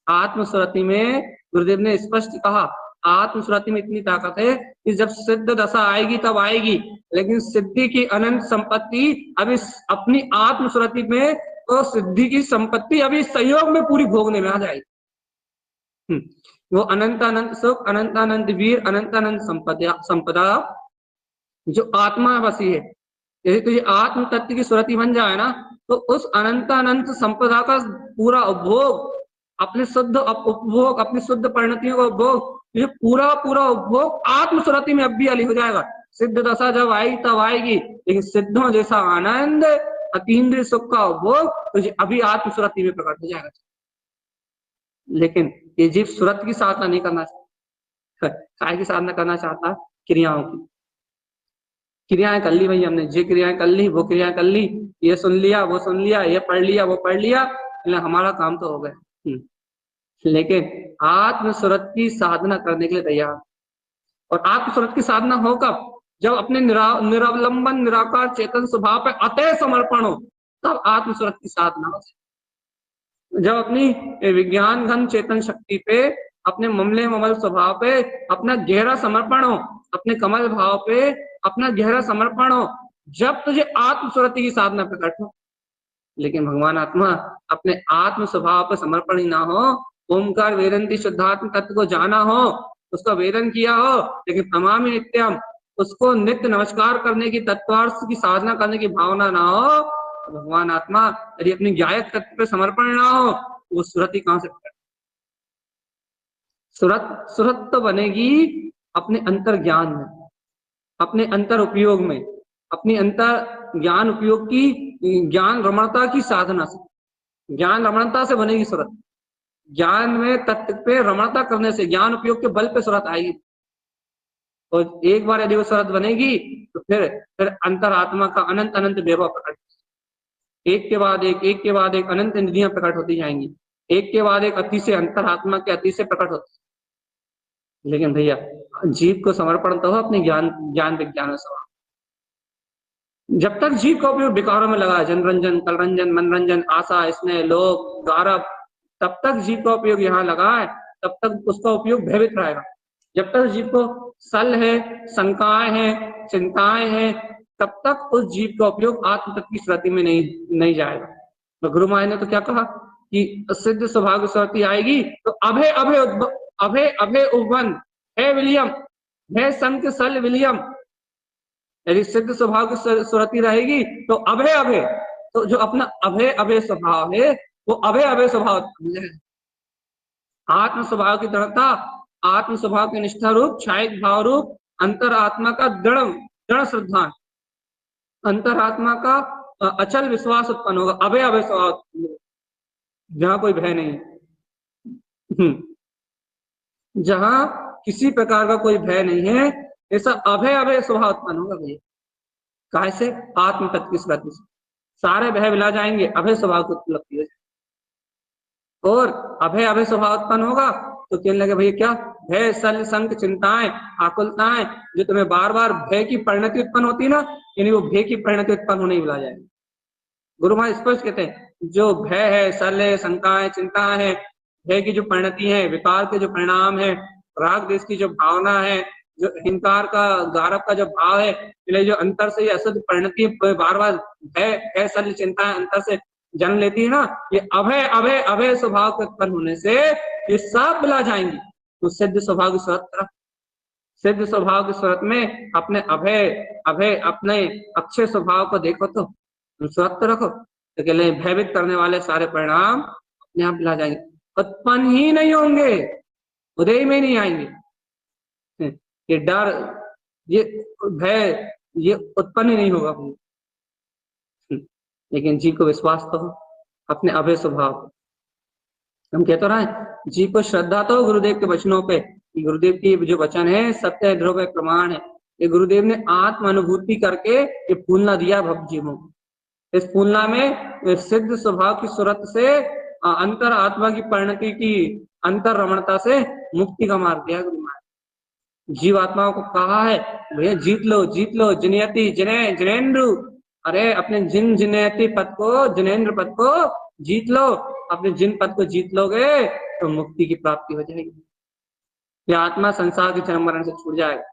आत्म सुरति में गुरुदेव ने स्पष्ट कहा, आत्म सुरति में इतनी ताकत है कि जब सिद्ध दशा आएगी तब आएगी, लेकिन सिद्धि की अनंत संपत्ति अभी अपनी आत्म सुरति में, तो सिद्धि की संपत्ति अभी सहयोग में पूरी भोगने में आ जाएगी। वो अनंत अनंत सुख, अनंत अनंत वीर, अनंत अनंत संपदा जो आत्मा बसी है, यदि तुझे आत्म तत्व की सुरति बन जाए ना, तो उस अनंत अनंत संपदा का पूरा उपभोग, अपने शुद्ध उपभोग, अपनी शुद्ध परिणतियों का उपभोग, ये पूरा पूरा उपभोग आत्म सुरति में अब भी अली हो जाएगा। सिद्ध दशा जब आएगी तब आएगी, लेकिन सिद्धों जैसा आनंद, अतीन्द्रिय सुख का उपभोग तुझे अभी आत्म सुरति में प्रकट हो जाएगा। लेकिन ये जीव सुरत की साधना नहीं करना चाहता, काय की साधना करना चाहता, क्रियाओं की। क्रियाएं कर ली भाई हमने, ये क्रियाएं कर ली, वो क्रियाएं कर ली, ये सुन लिया, वो सुन लिया, ये पढ़ लिया, वो पढ़ लिया, हमारा काम तो हो गया। लेकिन आत्म सुरत की साधना करने के लिए तैयार। और आत्म सुरत की साधना हो कब, जब अपने निरावलंबन निराकार चेतन स्वभाव पे अतः समर्पण हो, तब आत्म सुरत की साधना हो। जब अपनी विज्ञान घन चेतन शक्ति पे, अपने ममले ममल स्वभाव पे अपना गहरा समर्पण हो, अपने कमल भाव पे अपना गहरा समर्पण हो, जब तुझे आत्म सुरति की साधना प्रकट हो। लेकिन भगवान आत्मा अपने आत्म स्वभाव पर समर्पण ही ना हो, ओमकार वेदंती शुद्धात्म तत्व को जाना हो, उसका वेदन किया हो, लेकिन तमाम नित्यम उसको नित्य नमस्कार करने की, तत्वार्थ की साधना करने की भावना ना हो, तो भगवान आत्मा यदि अपनी गायक तत्व पर समर्पण ना हो, वो सुरति कहां से प्रकट। सुरत तो बनेगी अपने अंतर ज्ञान में, अपने अंतर उपयोग में, अपनी अंतर ज्ञान उपयोग की, ज्ञान रमणता की साधना से, ज्ञान रमणता से बनेगी सुरत। ज्ञान में तत्व पे रमणता करने से, ज्ञान उपयोग के बल पे सुरत आएगी। और एक बार यदि वो सुरत बनेगी तो फिर अंतर आत्मा का अनंत अनंत वैभव प्रकट, एक के बाद एक के बाद एक अनंत निधियां प्रकट होती जाएंगी, एक के बाद एक अति से अंतर आत्मा के अति से प्रकट होती। लेकिन भैया जीव को समर्पण तो हो अपने ज्ञान विज्ञान से। जब तक जीव का उपयोग विकारों में लगा, जनरंजन, कलरंजन, मनरंजन, आशा, स्नेह, लोभ, गौरव, तब तक जीव का उपयोग यहाँ लगा है, तब तक उसका उपयोग भयभीत रहेगा। जब तक जीव को सल है, शंकाएं हैं, चिंताएं हैं, तब तक उस जीव का उपयोग आत्म तत्व की स्मृति में नहीं जाएगा। तो गुरु महाराज ने तो क्या कहा कि सिद्ध स्वभाव की स्मृति आएगी तो अभय अभय उभन है विलियम, है संत सल विलियम। यदि सिद्ध स्वभाव की स्मृति रहेगी तो अभय, तो जो अपना अभय स्वभाव है, वो अभय अभय स्वभाव उत्पन्न हो जाएगा। आत्म स्वभाव की दृढ़ता, आत्म स्वभाव के निष्ठा रूप, क्षायिक भाव रूप अंतरात्मा का दृढ़ दृढ़ श्रद्धा, अंतरात्मा का अचल विश्वास उत्पन्न होगा, अभय अभय स्वभाव उत्पन्न होगा, जहां कोई भय नहीं। जहां किसी प्रकार का कोई भय नहीं है, ऐसा अभय अभय स्वभाव उत्पन्न होगा भैया। काहे से? आत्म तत्व की स्मृति से सारे भय मिला जाएंगे, अभय स्वभाव को उपलब्धि हो जाएगी। और अभय अभय स्वभाव उत्पन्न होगा तो कहने लगे भैया क्या? भय सल संक चिंताएं आकुलताएं, जो तुम्हें बार बार भय की परिणति उत्पन्न होती है ना, यानी वो भय की परिणति उत्पन्न होने ही मिला जाएगी। गुरु महाराज स्पष्ट कहते हैं, जो भय है, सल है, शंकाएं, चिंताएं है, भय की जो परिणति है, विकार के जो परिणाम है, राग देश की जो भावना है, जो अहंकार का गारव का जो भाव है, जो अंतर से ये अशुद्ध परिणति बार बार भय सल चिंताएं अंतर से जन्म लेती है ना, ये अभय अभय अभय स्वभाव के उत्पन्न होने से ये सब मिला जाएंगी। तो सिद्ध स्वभाव की सूरत, सिद्ध स्वभाव की सूरत में अपने अभय अभय अपने अक्षय स्वभाव को देखो तो सूरत रखो, तो कहले भयभीत करने वाले सारे परिणाम अपने आप मिला जाएंगे, उत्पन्न ही नहीं होंगे, उदय में नहीं आएंगे। ये डर, ये भय, ये उत्पन्न ही नहीं होगा। लेकिन जी को विश्वास तो हो अपने अभय स्वभाव। हम कहते रहे जी को श्रद्धा तो गुरुदेव के वचनों पे, गुरुदेव की जो वचन है सत्य है, ध्रुव प्रमाण है। ये गुरुदेव ने आत्म अनुभूति करके ये फूलना दिया भक्त जीवों। इस फूलना में सिद्ध स्वभाव की सूरत से अंतर आत्मा की परिणति की अंतर रमणता से मुक्ति का मार्ग दिया गुरु महाराज। जीव आत्माओं को कहा है भैया जीत लो जिनयति जिने जिनेन्द्र, अरे अपने जिन जिनयति पद को, जिनेन्द्र पद को जीत लो। अपने जिन पद को जीत लोगे तो मुक्ति की प्राप्ति हो जाएगी। यह आत्मा संसार के जन्म मरण से छूट जाएगा,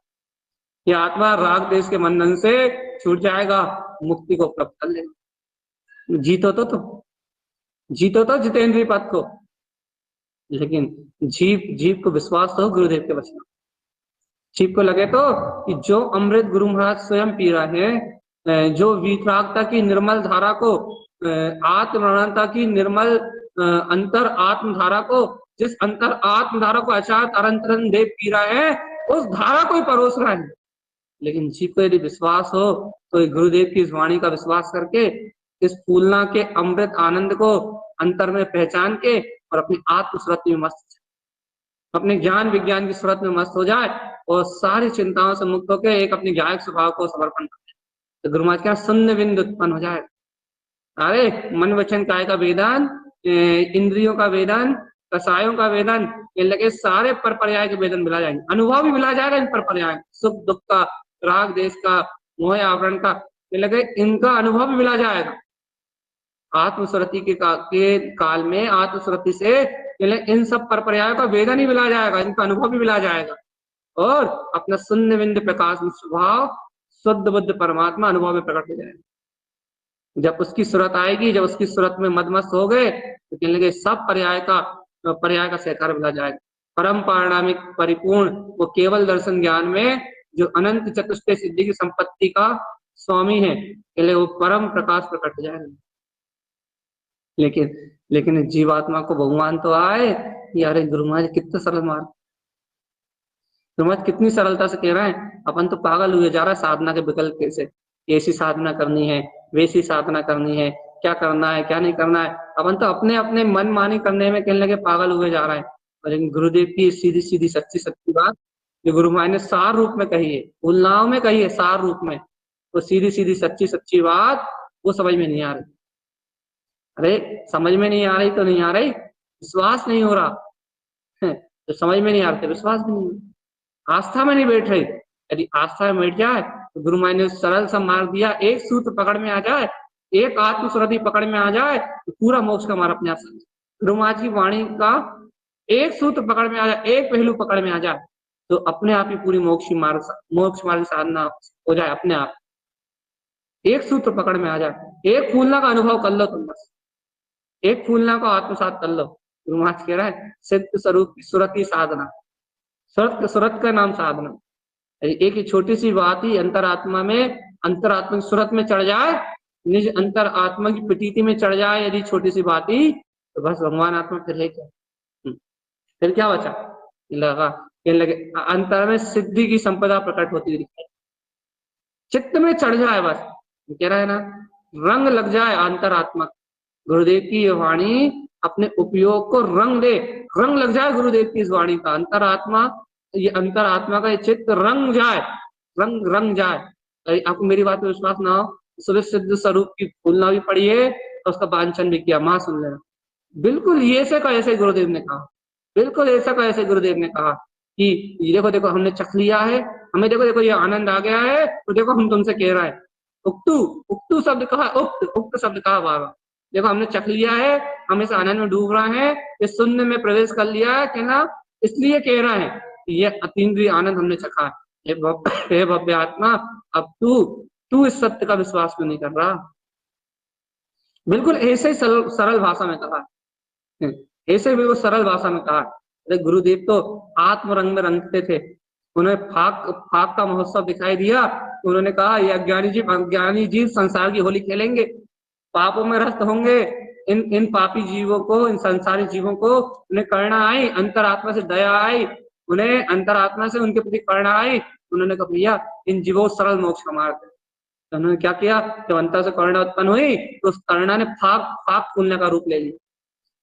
यह आत्मा राग देश के बंधन से छूट जाएगा, मुक्ति को प्राप्त कर लेगा। जीतो तो जितेंद्रीय पद को, लेकिन जीव को विश्वास तो गुरुदेव के वचन। जीव को लगे तो कि जो अमृत गुरु महाराज स्वयं पी रहे हैं, जो वीतरागता की निर्मल धारा को, आत्मरणता की निर्मल अंतर आत्म धारा को, जिस अंतर आत्म धारा को आचार्य तरंतरन देव पी रहे हैं, उस धारा को ही परोस रहे हैं। लेकिन जीव को यदि विश्वास हो तो गुरुदेव की इस वाणी का विश्वास करके इस फूलना के अमृत आनंद को अंतर में पहचान के और अपनी आत्म सूरत में मस्त, अपने ज्ञान विज्ञान की सूरत में मस्त हो जाए और सारी चिंताओं से मुक्त होकर एक अपने गायक स्वभाव को समर्पण कर, तो गुरु महाराज क्या शून्य बिंदु उत्पन्न हो जाए। अरे मन वचन काय का वेदन, इंद्रियों का वेदन, कसायों का वेदन, ये लगे सारे पर पर्याय के वेदन मिला जाएंगे, अनुभव भी मिला जाएगा इन पर पर्याय, सुख दुख का, राग देश का, मोह आवरण का, ये लगे इनका अनुभव भी मिला जाएगा। आत्मस्वृति के काल में आत्मस्वृति से इन सब पर पर्याय का वेदन ही मिला जाएगा, इनका अनुभव भी मिला जाएगा और अपना शून्य बिंदु प्रकाश में स्वभाव शुद्ध बुद्ध परमात्मा अनुभव में प्रकट हो जाएगा। जब उसकी सूरत आएगी, जब उसकी सूरत में मदमस्त हो गए तो कहने लगे सब पर्याय का सहकार मिला जाएगा। परम पारणामिक परिपूर्ण वो केवल दर्शन ज्ञान में जो अनंत चतुष्टय सिद्धि की संपत्ति का स्वामी है, कहले वो परम प्रकाश प्रकट हो जाएगा। लेकिन जीवात्मा को भगवान तो आए यार, गुरु महाराज कितना सरल मार्ग, गुरु महाराज कितनी सरलता से कह रहे हैं। अपन तो पागल हुए जा रहा है साधना के विकल्प से, ऐसी साधना करनी है, वैसी साधना करनी है, क्या करना है क्या नहीं करना है, अपन तो अपने अपने मन मानी करने में कहने लगे पागल हुए जा रहा है। लेकिन गुरुदेव की सीधी सीधी सच्ची सच्ची बात जो गुरु महाराज ने सार रूप में कही है, उल्लाओं में कही है, सार रूप में, वो सीधी सीधी सच्ची सच्ची बात वो समझ में नहीं आ रही। अरे समझ में नहीं आ रही तो नहीं आ रही, विश्वास नहीं हो रहा तो समझ में नहीं आ रही, विश्वास भी नहीं, आस्था में नहीं बैठ रही। यदि आस्था में बैठ जाए तो गुरु महाराज ने सरल सा मार्ग दिया, एक सूत्र पकड़ में आ जाए, एक आत्मस्वृति पकड़ में आ जाए तो पूरा मोक्ष का मार्ग अपने आप समझ। गुरु महाराज की वाणी का एक सूत्र पकड़ में आ जाए, एक पहलू पकड़ में आ जाए तो अपने आप ही पूरी मोक्ष मार्ग साधना हो जाए। अपने आप एक सूत्र पकड़ में आ जाए, एक फूलना का अनुभव कर लो तुम, बस एक फूलना को आत्मसात कर लो। गुरु महाराज कह रहा है सिद्ध स्वरूप की सूरत ही साधना, सूरत का नाम साधना। एक ही छोटी सी बात ही अंतरात्मा की सूरत में चढ़ जाए, निज अंतर आत्मा की प्रतीति में चढ़ जाए, यदि छोटी सी बात ही तो बस भगवान आत्मा फिर है क्या? फिर क्या बचा? लगा कहने लगे अंतर में सिद्धि की संपदा प्रकट होती हुई दिखाई, चित्त में चढ़ जाए बस, कह रहा है ना, रंग लग जाए अंतरात्मा। गुरुदेव की ये वाणी अपने उपयोग को रंग दे, रंग लग जाए गुरुदेव की इस वाणी का, अंतरात्मा, ये अंतरात्मा का ये चित्त रंग जाए, रंग रंग जाए। आपको मेरी बात में विश्वास ना हो, सुबह सिद्ध स्वरूप की फूलना भी पड़ी है और उसका वांछन भी किया, मां सुन लेना। बिल्कुल ये से का ऐसे गुरुदेव ने कहा, बिल्कुल ऐसा का ऐसे गुरुदेव ने कहा कि ये देखो देखो हमने चख लिया है, हमें देखो देखो ये आनंद आ गया है, तो देखो हम तुमसे कह रहे हैं, उक्तु, उक्तु शब्द कहा, उक्त उक्त शब्द कहा बार बार, देखो हमने चख लिया है, हम इस आनंद में डूब रहे हैं, इस शून्य में प्रवेश कर लिया है, कहना इसलिए कह रहे हैं कि ये अतीन्द्रिय आनंद हमने चखा है। हे भव्य आत्मा, अब तू इस सत्य का विश्वास क्यों नहीं कर रहा? बिल्कुल ऐसे ही सरल सरल भाषा में कहा, ऐसे भी वो सरल भाषा में कहा। अरे गुरुदेव तो आत्म रंग में रंगते थे, उन्हें फाक फाक का महोत्सव दिखाई दिया, उन्होंने कहा ये अज्ञानी जीव संसार की होली खेलेंगे, पापों में रस्त होंगे, इन इन पापी जीवों को, इन संसारी जीवों को उन्हें करुणा आई, अंतरात्मा से दया आई, उन्हें अंतरात्मा से उनके प्रति करुणा आई। उन्होंने कहा भैया इन जीवों सरल मोक्ष का मार्ग है। तो उन्होंने क्या किया, जब अंतर से करुणा उत्पन्न हुई तो उस करुणा ने फाक फाक फूलने का रूप ले लिया,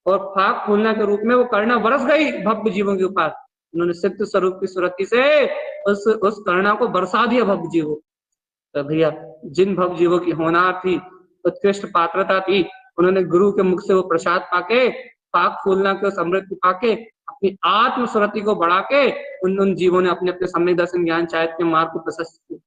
और फाक फूलना के रूप में वो करुणा बरस गई भव्य जीवों के ऊपर। उन्होंने सिद्ध स्वरूप की सुरति से उस करुणा को बरसा दिया भव्य जीवों। तो भैया जिन भव्य जीवों की होनार थी, उत्कृष्ट पात्रता थी, उन्होंने गुरु के मुख से वो प्रसाद पाके, फाक फूलना के समृद्धि पाके, अपनी आत्म सुरति को बढ़ा के उन जीवों ने अपने अपने सम्यक दर्शन ज्ञान चाहत के मार्ग को प्रशस्त किया,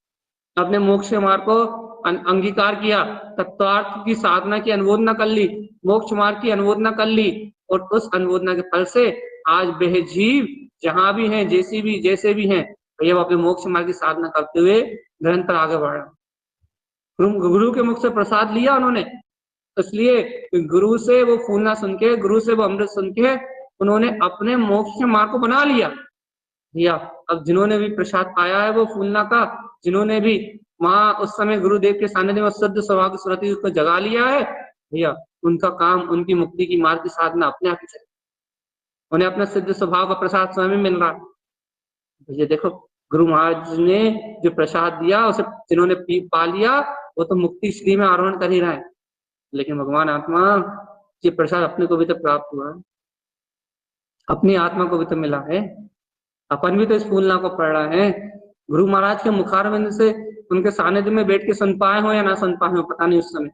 अपने मोक्ष के मार्ग को अंगीकार किया, तत्वार्थ की साधना की अनुमोदना कर ली, मोक्ष मार्ग की अनुमोदना कर ली, और उस अनुमोदना के फल से आज वह जीव जहां भी हैं, जैसे भी हैं, भैया वो अपने मोक्ष मार्ग की साधना करते हुए निरंतर आगे बढ़ रहे। गुरु के मुख से प्रसाद लिया उन्होंने, इसलिए गुरु से वो फूलना सुन के, गुरु से वो अमृत सुन के उन्होंने अपने मोक्ष के मार्ग को बना लिया। भैया अब जिन्होंने भी प्रसाद पाया है वो फूलना का, जिन्होंने भी वहां उस समय गुरुदेव के सानिध्य में शुद्ध स्वभाव की सुरति को जगा लिया है, भैया उनका काम, उनकी मुक्ति की मार्ग की साधना अपने आप ही चले, उन्हें अपना सिद्ध स्वभाव का प्रसाद स्वयं मिल रहा है। भैया देखो गुरु महाराज ने जो प्रसाद दिया उसे जिन्होंने पा लिया वो तो मुक्ति श्री में आरोहण कर ही रहा है, लेकिन भगवान आत्मा ये प्रसाद अपने को भी तो प्राप्त हुआ है, अपनी आत्मा को भी तो मिला है, अपन भी तो इस फूलना को पढ़ रहे हैं। गुरु महाराज के मुखारविंद से उनके सानिध्य में बैठ के सुन पाए हो या ना सुन पाए हो पता नहीं उस समय,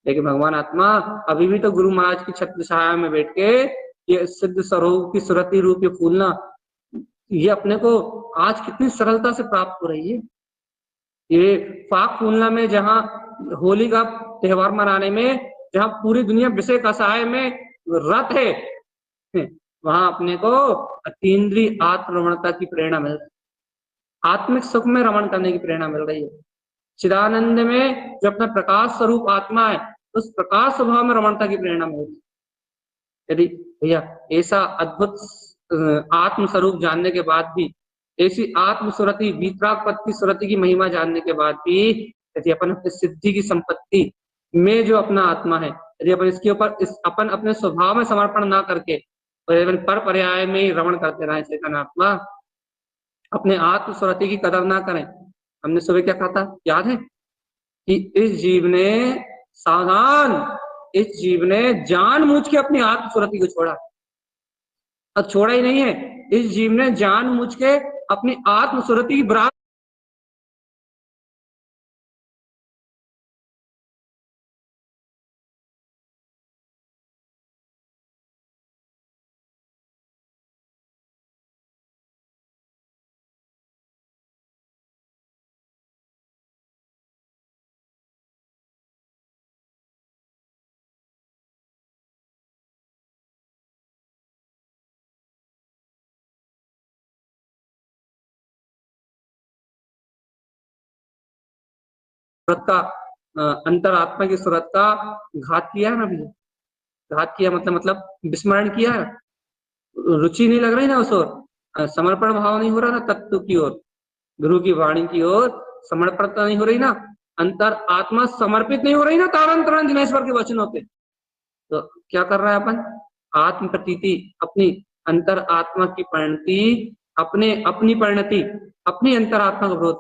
लेकिन भगवान आत्मा अभी भी तो गुरु महाराज की छत्र छाया में बैठ के ये सिद्ध स्वरूप की सुरति रूप ये फूलना, ये अपने को आज कितनी सरलता से प्राप्त हो रही है। ये फाक फूलना में, जहाँ होली का त्योहार मनाने में, जहाँ पूरी दुनिया विषय कसाय में रत है, वहां अपने को अतीन्द्रिय आत्मरमणता की प्रेरणा मिल रही है, आत्मिक सुख में रमण करने की प्रेरणा मिल रही है। चिदानंद में जो अपना प्रकाश स्वरूप आत्मा है, उस प्रकाश स्वभाव में रमणता की प्रेरणा मिल रही है। यदि भैया ऐसा अद्भुत आत्म स्वरूप जानने के बाद भी, ऐसी आत्म सुरति, वीतराग पद की सुरति की महिमा जानने के बाद भी, यदि अपन अपनी सिद्धि की संपत्ति में जो अपना आत्मा है, यदि अपन इसके ऊपर अपन अपने स्वभाव में समर्पण ना करके पर पर्याय में ही रमण करते रहे चेतन आत्मा, अपने आत्म सुरति की कदर ना करें। हमने सुबह क्या कहा था याद है कि इस जीव ने सावधान, इस जीव ने जानबूझ के अपनी आत्म सुरति को छोड़ा, अब छोड़ा ही नहीं है, इस जीव ने जानबूझ के अपनी आत्म सुरति की बराबर सूरत का, अंतरात्मा की सूरत का घात किया है ना भैया, घात किया मतलब विस्मरण किया है, रुचि नहीं लग रही ना उस ओर, समर्पण भाव नहीं हो रहा ना तत्व की ओर, गुरु की वाणी की ओर समर्पणता नहीं हो रही ना, अंतर आत्मा समर्पित नहीं हो रही ना तारण तरण जिनेश्वर के वचनों पे, तो क्या कर रहा है अपन? आत्म प्रतीति, अपनी अंतर आत्मा की परिणति, अपनी परिणति, अपनी अंतरात्मा का विरोध।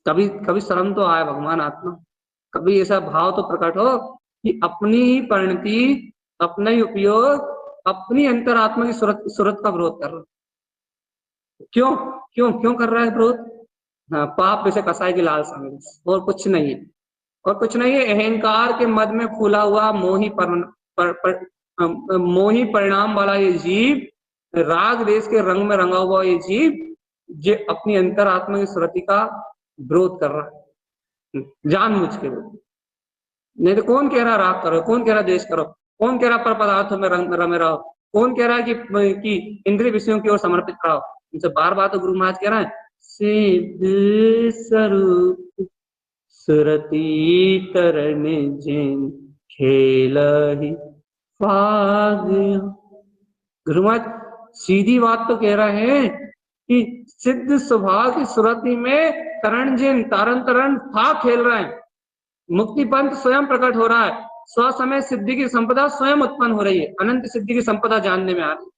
कभी कभी शर्म तो आए भगवान आत्मा, कभी ऐसा भाव तो प्रकट हो कि अपनी ही परिणति, अपना ही उपयोग, अपनी अंतरात्मा की सूरत का विरोध कर रहा है। क्यों क्यों क्यों कर रहा है विरोध? हाँ, पाप जैसे कसाई की लालसा में, और कुछ नहीं है, और कुछ नहीं है। अहंकार के मद में फूला हुआ मोही परिणाम वाला ये जीव, राग देश के रंग में रंगा हुआ ये जीव, जो अपनी अंतरात्मा की सुरति का विरोध कर रहा है जानबूझ के। नहीं तो कौन कह रहा राग करो, कौन कह रहा देश करो, कौन कह रहा पर पदार्थों में रमे रहो, कौन कह रहा है कि इंद्रिय विषयों की ओर समर्पित रहो? इनसे बार बार तो गुरु महाराज कह रहे हैं, सिद्ध स्वरूप सुरती तरन जिन खेल ही फाग। गुरु महाराज सीधी बात तो कह रहे हैं कि सिद्ध स्वभाव की सुरति में तरण जिन तारण फाग खेल रहे हैं। मुक्ति पंथ स्वयं प्रकट हो रहा है, स्व समय सिद्धि की संपदा स्वयं उत्पन्न हो रही है, अनंत सिद्धि की संपदा जानने में आ रही है।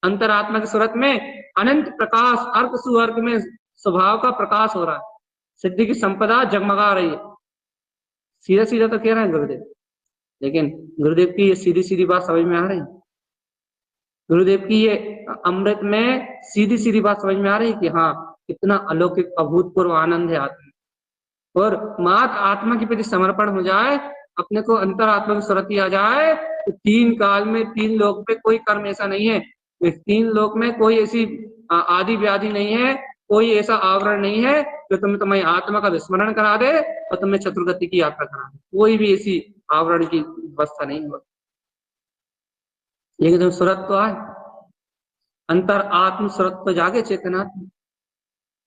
अंतरात्मा की सूरत में अनंत प्रकाश, अर्क सुअर्क में स्वभाव का प्रकाश हो रहा है, सिद्धि की संपदा जगमगा रही है। सीधा सीधा तो कह रहे हैं गुरुदेव, लेकिन गुरुदेव की ये सीधी सीधी बात समझ में आ रही है? गुरुदेव की ये अमृत में सीधी सीधी बात समझ में आ रही है कि हाँ, कितना अलौकिक अभूतपूर्व आनंद है आत्मा। और मात्र आत्मा के प्रति समर्पण हो जाए, अपने को अंतर आत्मा की सुरति आ जाए, तो तीन काल में, तीन लोक में कोई कर्म ऐसा नहीं है, इस तीन लोक में कोई ऐसी आदि व्याधि नहीं है, कोई ऐसा आवरण नहीं है जो तुम्हें आत्मा का विस्मरण करा दे और तुम्हें चतुर्गति की यात्रा करा दे। कोई भी ऐसी आवरण की व्यवस्था नहीं होती। लेकिन तुम सुरत तो आए, अंतर आत्म सुरत तो जागे, चेतनात्म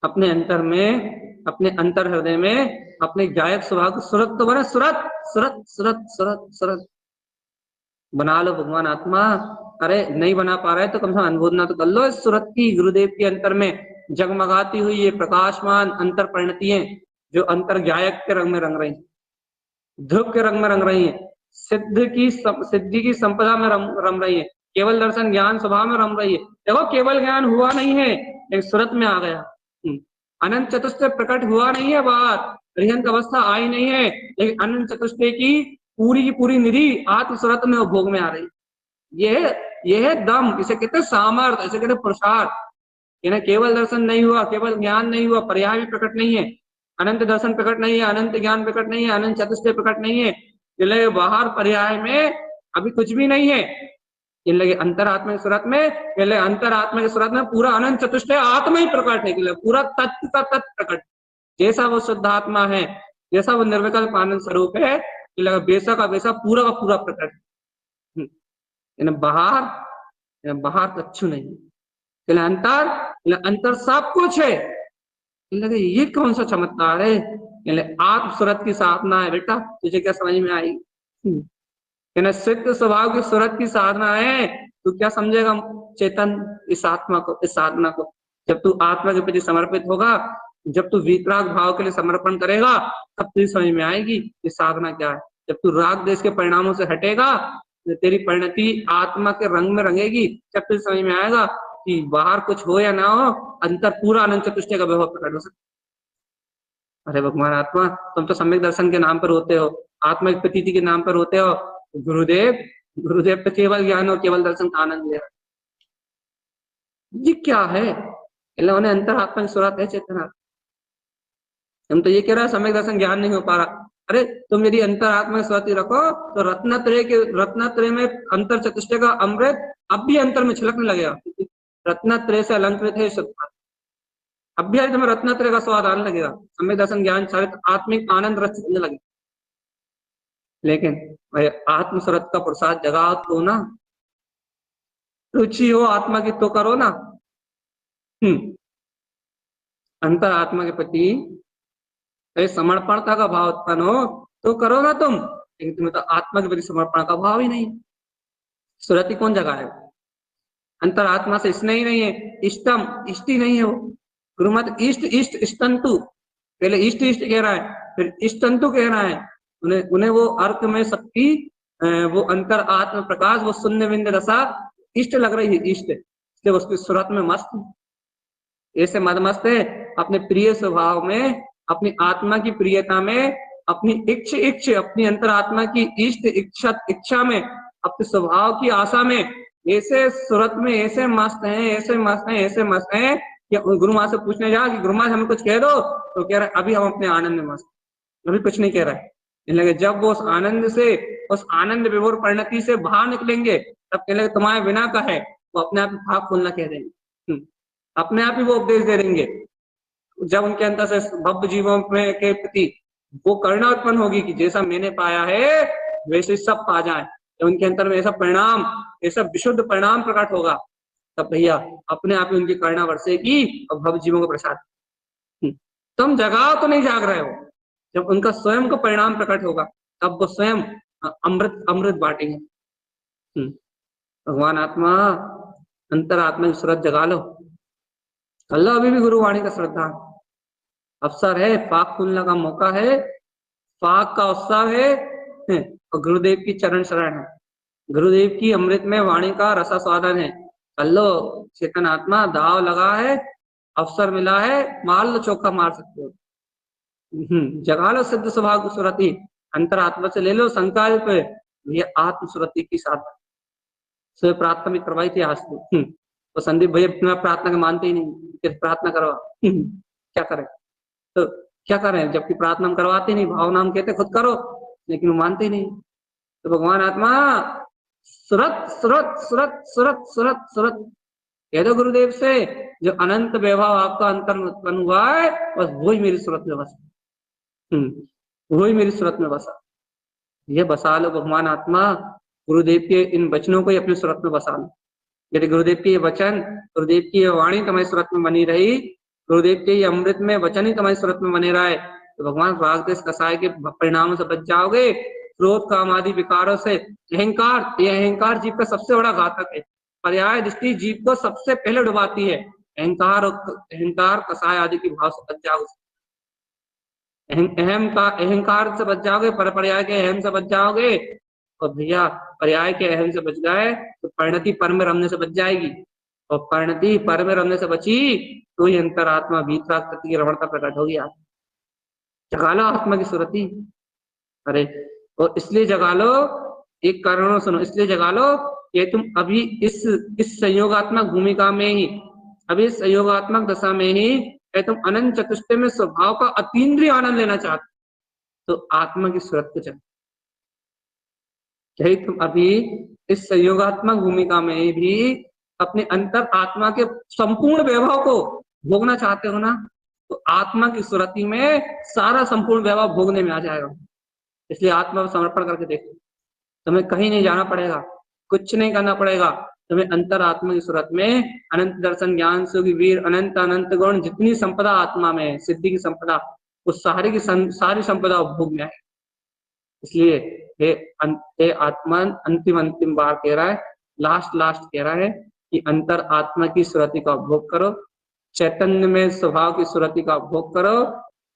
अपने अंतर में, अपने अंतर हृदय में अपने गायक स्वभाव को सुरत तो बने। सुरत सुरत सुरत सुरत सुरत बना लो भगवान आत्मा। अरे नहीं बना पा रहे तो कम से कम अनुमोदना तो कर लो इस सुरत की। गुरुदेव के अंतर में जगमगाती हुई ये प्रकाशमान अंतर परिणतियां जो अंतर गायक के रंग में रंग रही, ध्रुव के रंग में रंग रही है, सिद्धि की संपदा में रम रही है, केवल दर्शन ज्ञान स्वभाव में रम रही है। देखो केवल ज्ञान हुआ नहीं है, एक सूरत में आ गया। अनंत चतुष्टय प्रकट हुआ नहीं है, बात रिहंत अवस्था आई नहीं है, लेकिन अनंत चतुष्टय की पूरी निधि आत्म सूरत में उपभोग में आ रही। यह है दम, इसे कहते हैं सामर्थ्य, इसे कहते हैं पुरुषार्थ। इन्हें केवल दर्शन नहीं हुआ, केवल ज्ञान नहीं हुआ, पर्याय भी प्रकट नहीं है, अनंत दर्शन प्रकट नहीं है, अनंत ज्ञान प्रकट नहीं है, अनंत चतुष्टय प्रकट नहीं है, इसलिए बाहर पर्याय में अभी कुछ भी नहीं है। इसलिए अंतरात्मा की सूरत में, पहले अंतरात्मा की सूरत में पूरा अनंत चतुष्टय आत्मा ही प्रकट है, पूरा तत्व का तत्व प्रकट। जैसा वो शुद्ध आत्मा है, जैसा वो निर्विकल्प आनंद स्वरूप है, वैसा का वैसा पूरा का पूरा प्रकट है। बाहर कच्छु नहीं, अंतर सब कुछ है। लगे ये कौन सा चमत्कार है? आत्म सूरत की साधना है बेटा, तुझे क्या समझ में आई? सिद्ध स्वभाव की सूरत की साधना है। तू क्या समझेगा चेतन इस आत्मा को, इस साधना को? जब तू आत्मा के प्रति समर्पित होगा, जब तू वीतराग भाव के लिए समर्पण करेगा, तब तुझे समझ में आएगी ये साधना क्या है। जब तू राग देश के परिणामों से हटेगा, तेरी परिणति आत्मा के रंग में रंगेगी, जब तुझे समझ में आएगा कि बाहर कुछ हो या ना हो, अंतर पूरा अनंत चतुष्टय का वैभव प्रकट हो सकता। अरे भगवान आत्मा, तुम तो सम्यक दर्शन के नाम पर होते हो, आत्मा की प्रतीति के नाम पर होते हो। गुरुदेव तो केवल ज्ञान और केवल दर्शन का आनंद ले रहा। ये क्या है? इन्होंने अंतर आत्मा की सूरत है, चेतना। हम तो ये कह रहा है सम्यक दर्शन ज्ञान नहीं हो पा रहा। अरे तुम यदि अंतर आत्मा की सूरत रखो तो रत्नत्रय में अंतर चतुष्टय का अमृत अब भी अंतर में छिलकने लगेगा। रत्नत्रय से अलंकृत है शुद्ध, अब भी तुम्हें रत्नत्रय का स्वाद आने लगेगा, सम्यक दर्शन ज्ञान चारित आत्मिक आनंद रस चलने लगेगा। लेकिन भाई आत्म सूरत का प्रसाद जगा तो ना, रुचि हो आत्मा की तो करो ना। अंतर आत्मा के प्रति समर्पणता का भाव उत्पन्न हो तो करो ना तुम, लेकिन तुम्हें तो आत्मा के प्रति समर्पण का भाव ही नहीं। सुरति कौन जगाएगा? अंतर आत्मा से स्नेह नहीं है, इष्टम इष्टि नहीं है वो। गुरुमत इष्ट इष्ट इष्टंतु, पहले इष्ट इष्ट कह रहा है, फिर इष्टंतु कह रहा है। उन्हें वो अर्थ में शक्ति वो अंतर आत्म प्रकाश, वो शून्य बिंद दशा इष्ट लग रही है, इष्ट इसलिए उसकी सूरत में मस्त, ऐसे मदमस्त है अपने प्रिय स्वभाव में, अपनी आत्मा की प्रियता में, अपनी इच्छ अपनी अंतर आत्मा की इष्ट इच्छा में, अपने स्वभाव की आशा में, ऐसे सूरत में ऐसे मस्त हैं, ऐसे मस्त हैं, ऐसे मस्त हैं कि गुरु माँ से पूछने जा कि गुरु माँ हमें कुछ कह दो, तो कह रहा है अभी हम अपने आनंद में मस्त, अभी कुछ नहीं कह रहा है। लगे जब वो उस आनंद से, उस आनंद विभोर परिणति से बाहर निकलेंगे, तब कहने लगे तुम्हारे बिना का है, वो अपने आप भाग खोलना कह देंगे, अपने आप ही वो उपदेश दे देंगे। जब उनके अंदर से भव्य जीवों में के प्रति वो करुणा उत्पन्न होगी कि जैसा मैंने पाया है वैसे सब पा जाए, जब उनके अंदर में ऐसा परिणाम, ऐसा विशुद्ध परिणाम प्रकट होगा, तब भैया अपने आप ही उनकी करुणा बरसेगी और भव्य जीवों का प्रसाद। तुम जगाओ तो नहीं जाग रहे हो, जब उनका स्वयं का परिणाम प्रकट होगा तब वो स्वयं अमृत अमृत बांटेंगे। भगवान आत्मा अंतर आत्मा की सूरत जगा लो, कर लो अभी भी गुरुवाणी का श्रद्धा, अवसर है, फाक खुलने का मौका है, फाक का उत्सव है, और गुरुदेव की चरण शरण है, गुरुदेव की अमृत में वाणी का रसा स्वादन है। कर लो चेतन आत्मा, दाव लगा है, अवसर मिला है, मार लो, चौका मार सकते हो। जगा लो सिद्ध स्वभाव की सुरति, अंतर आत्मा से ले लो संकल्प, ये आत्म सुरति की साधना से प्रार्थना भी करवाई थी आज तो संदीप भैया मैं प्रार्थना का मानते ही नहीं, प्रार्थना करवा क्या करें, तो क्या करें, जबकि प्रार्थना हम करवाते नहीं, भावना हम कहते खुद करो, लेकिन वो मानते ही नहीं। तो भगवान आत्मा सुरत सुरत सुरत सुरत सुरत सुरत कह दो गुरुदेव से, जो अनंत वैभव आपका अंतर उत्पन्न हुआ है बस वही मेरी सूरत में बसा, वही मेरी सूरत में बसा, ये बसा लो भगवान आत्मा, गुरुदेव के इन वचनों को अपने सूरत में बसा लो। यदि गुरुदेव के ये वचन, गुरुदेव की ये वाणी तुम्हारी सूरत में बनी रही, गुरुदेव के ये अमृत में वचन ही तुम्हारी सूरत में बने रहे, तो भगवान राग देश कसाय के परिणामों से बच जाओगे, क्रोध काम आदि विकारों से। अहंकार, ये अहंकार जीव का सबसे बड़ा घातक है, पर्याय दृष्टि जीव को सबसे पहले डुबाती है, अहंकार कसाय आदि की भाव से बच जाओगे, अहंकार से बच जाओगे, पर पर्याय के अहम से बच जाओगे, और भैया पर्याय के अहम से बच गए तो परिणति पर में रमने से बच जाएगी, और परिणति पर में रमने से बची तो ही अंतरात्मा भीतरात्मा की रमणता प्रकट होगी। आप जगा लो आत्मा की सुरति, अरे और इसलिए जगा लो, एक कारण सुनो, इसलिए जगा लो कि तुम अभी इस संयोगात्मक भूमिका में ही, अभी इस संयोगात्मक दशा में ही तुम अनंत चतुष्टय में स्वभाव का अतीन्द्रिय आनंद लेना चाहते, तो आत्मा की सूरत को चल, यही तुम अभी इस संयोगात्मक भूमिका में भी अपने अंतर आत्मा के संपूर्ण वैभव को भोगना चाहते हो ना, तो आत्मा की सुरति में सारा संपूर्ण वैभव भोगने में आ जाएगा। इसलिए आत्मा को समर्पण करके देखो, तुम्हें कहीं नहीं जाना पड़ेगा, कुछ नहीं करना पड़ेगा, तुम्हें अंतर आत्मा की सूरत में अनंत दर्शन ज्ञान सुख वीर अनंत अनंत गुण जितनी संपदा आत्मा में, सिद्धि की संपदा, उस सारी की सारी संपदा उपभोग में है। इसलिए हे आत्मा अंतिम बार कह रहा है, लास्ट कह रहा है कि अंतर आत्मा की सुरति का उपभोग करो, चैतन्य में स्वभाव की सुरति का उपभोग करो,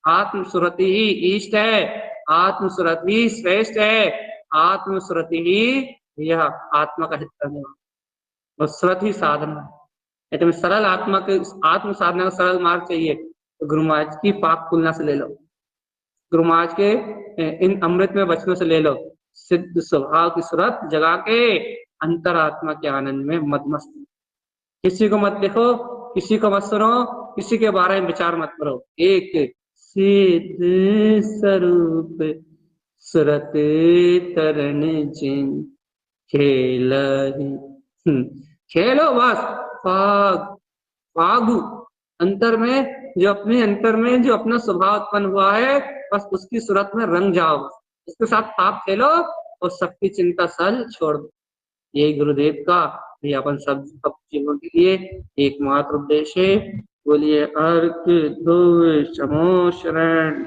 आत्म सुरति ही इष्ट है, आत्म सुरति ही श्रेष्ठ है, आत्म सुरति ही यह आत्मा का हित करने वाला और सुरत ही साधना है। तुम्हें सरल आत्मा के आत्म साधना का सरल मार्ग चाहिए तो गुरु महाराज की पाक तुलना से ले लो, गुरु महाराज के इन अमृत में वचनों से ले लो, सिद्ध स्वभाव की सूरत जगा के अंतरात्मा के आनंद में मदमस्त। किसी को मत देखो, किसी को मत सुनो, किसी के बारे में विचार मत करो, एक सिद्ध स्वरूप सुरत तरन जिन खेल खेलो बस, फागु अंतर में जो अपने अंतर में जो अपना स्वभाव उत्पन्न हुआ है बस उसकी सूरत में रंग जाओ, उसके साथ पाप खेलो और सबकी चिंता सल छोड़ दो। यही गुरुदेव का ये अपन सब जीवों के लिए एकमात्र उद्देश्य है। बोलिए अर्क दो समो शरण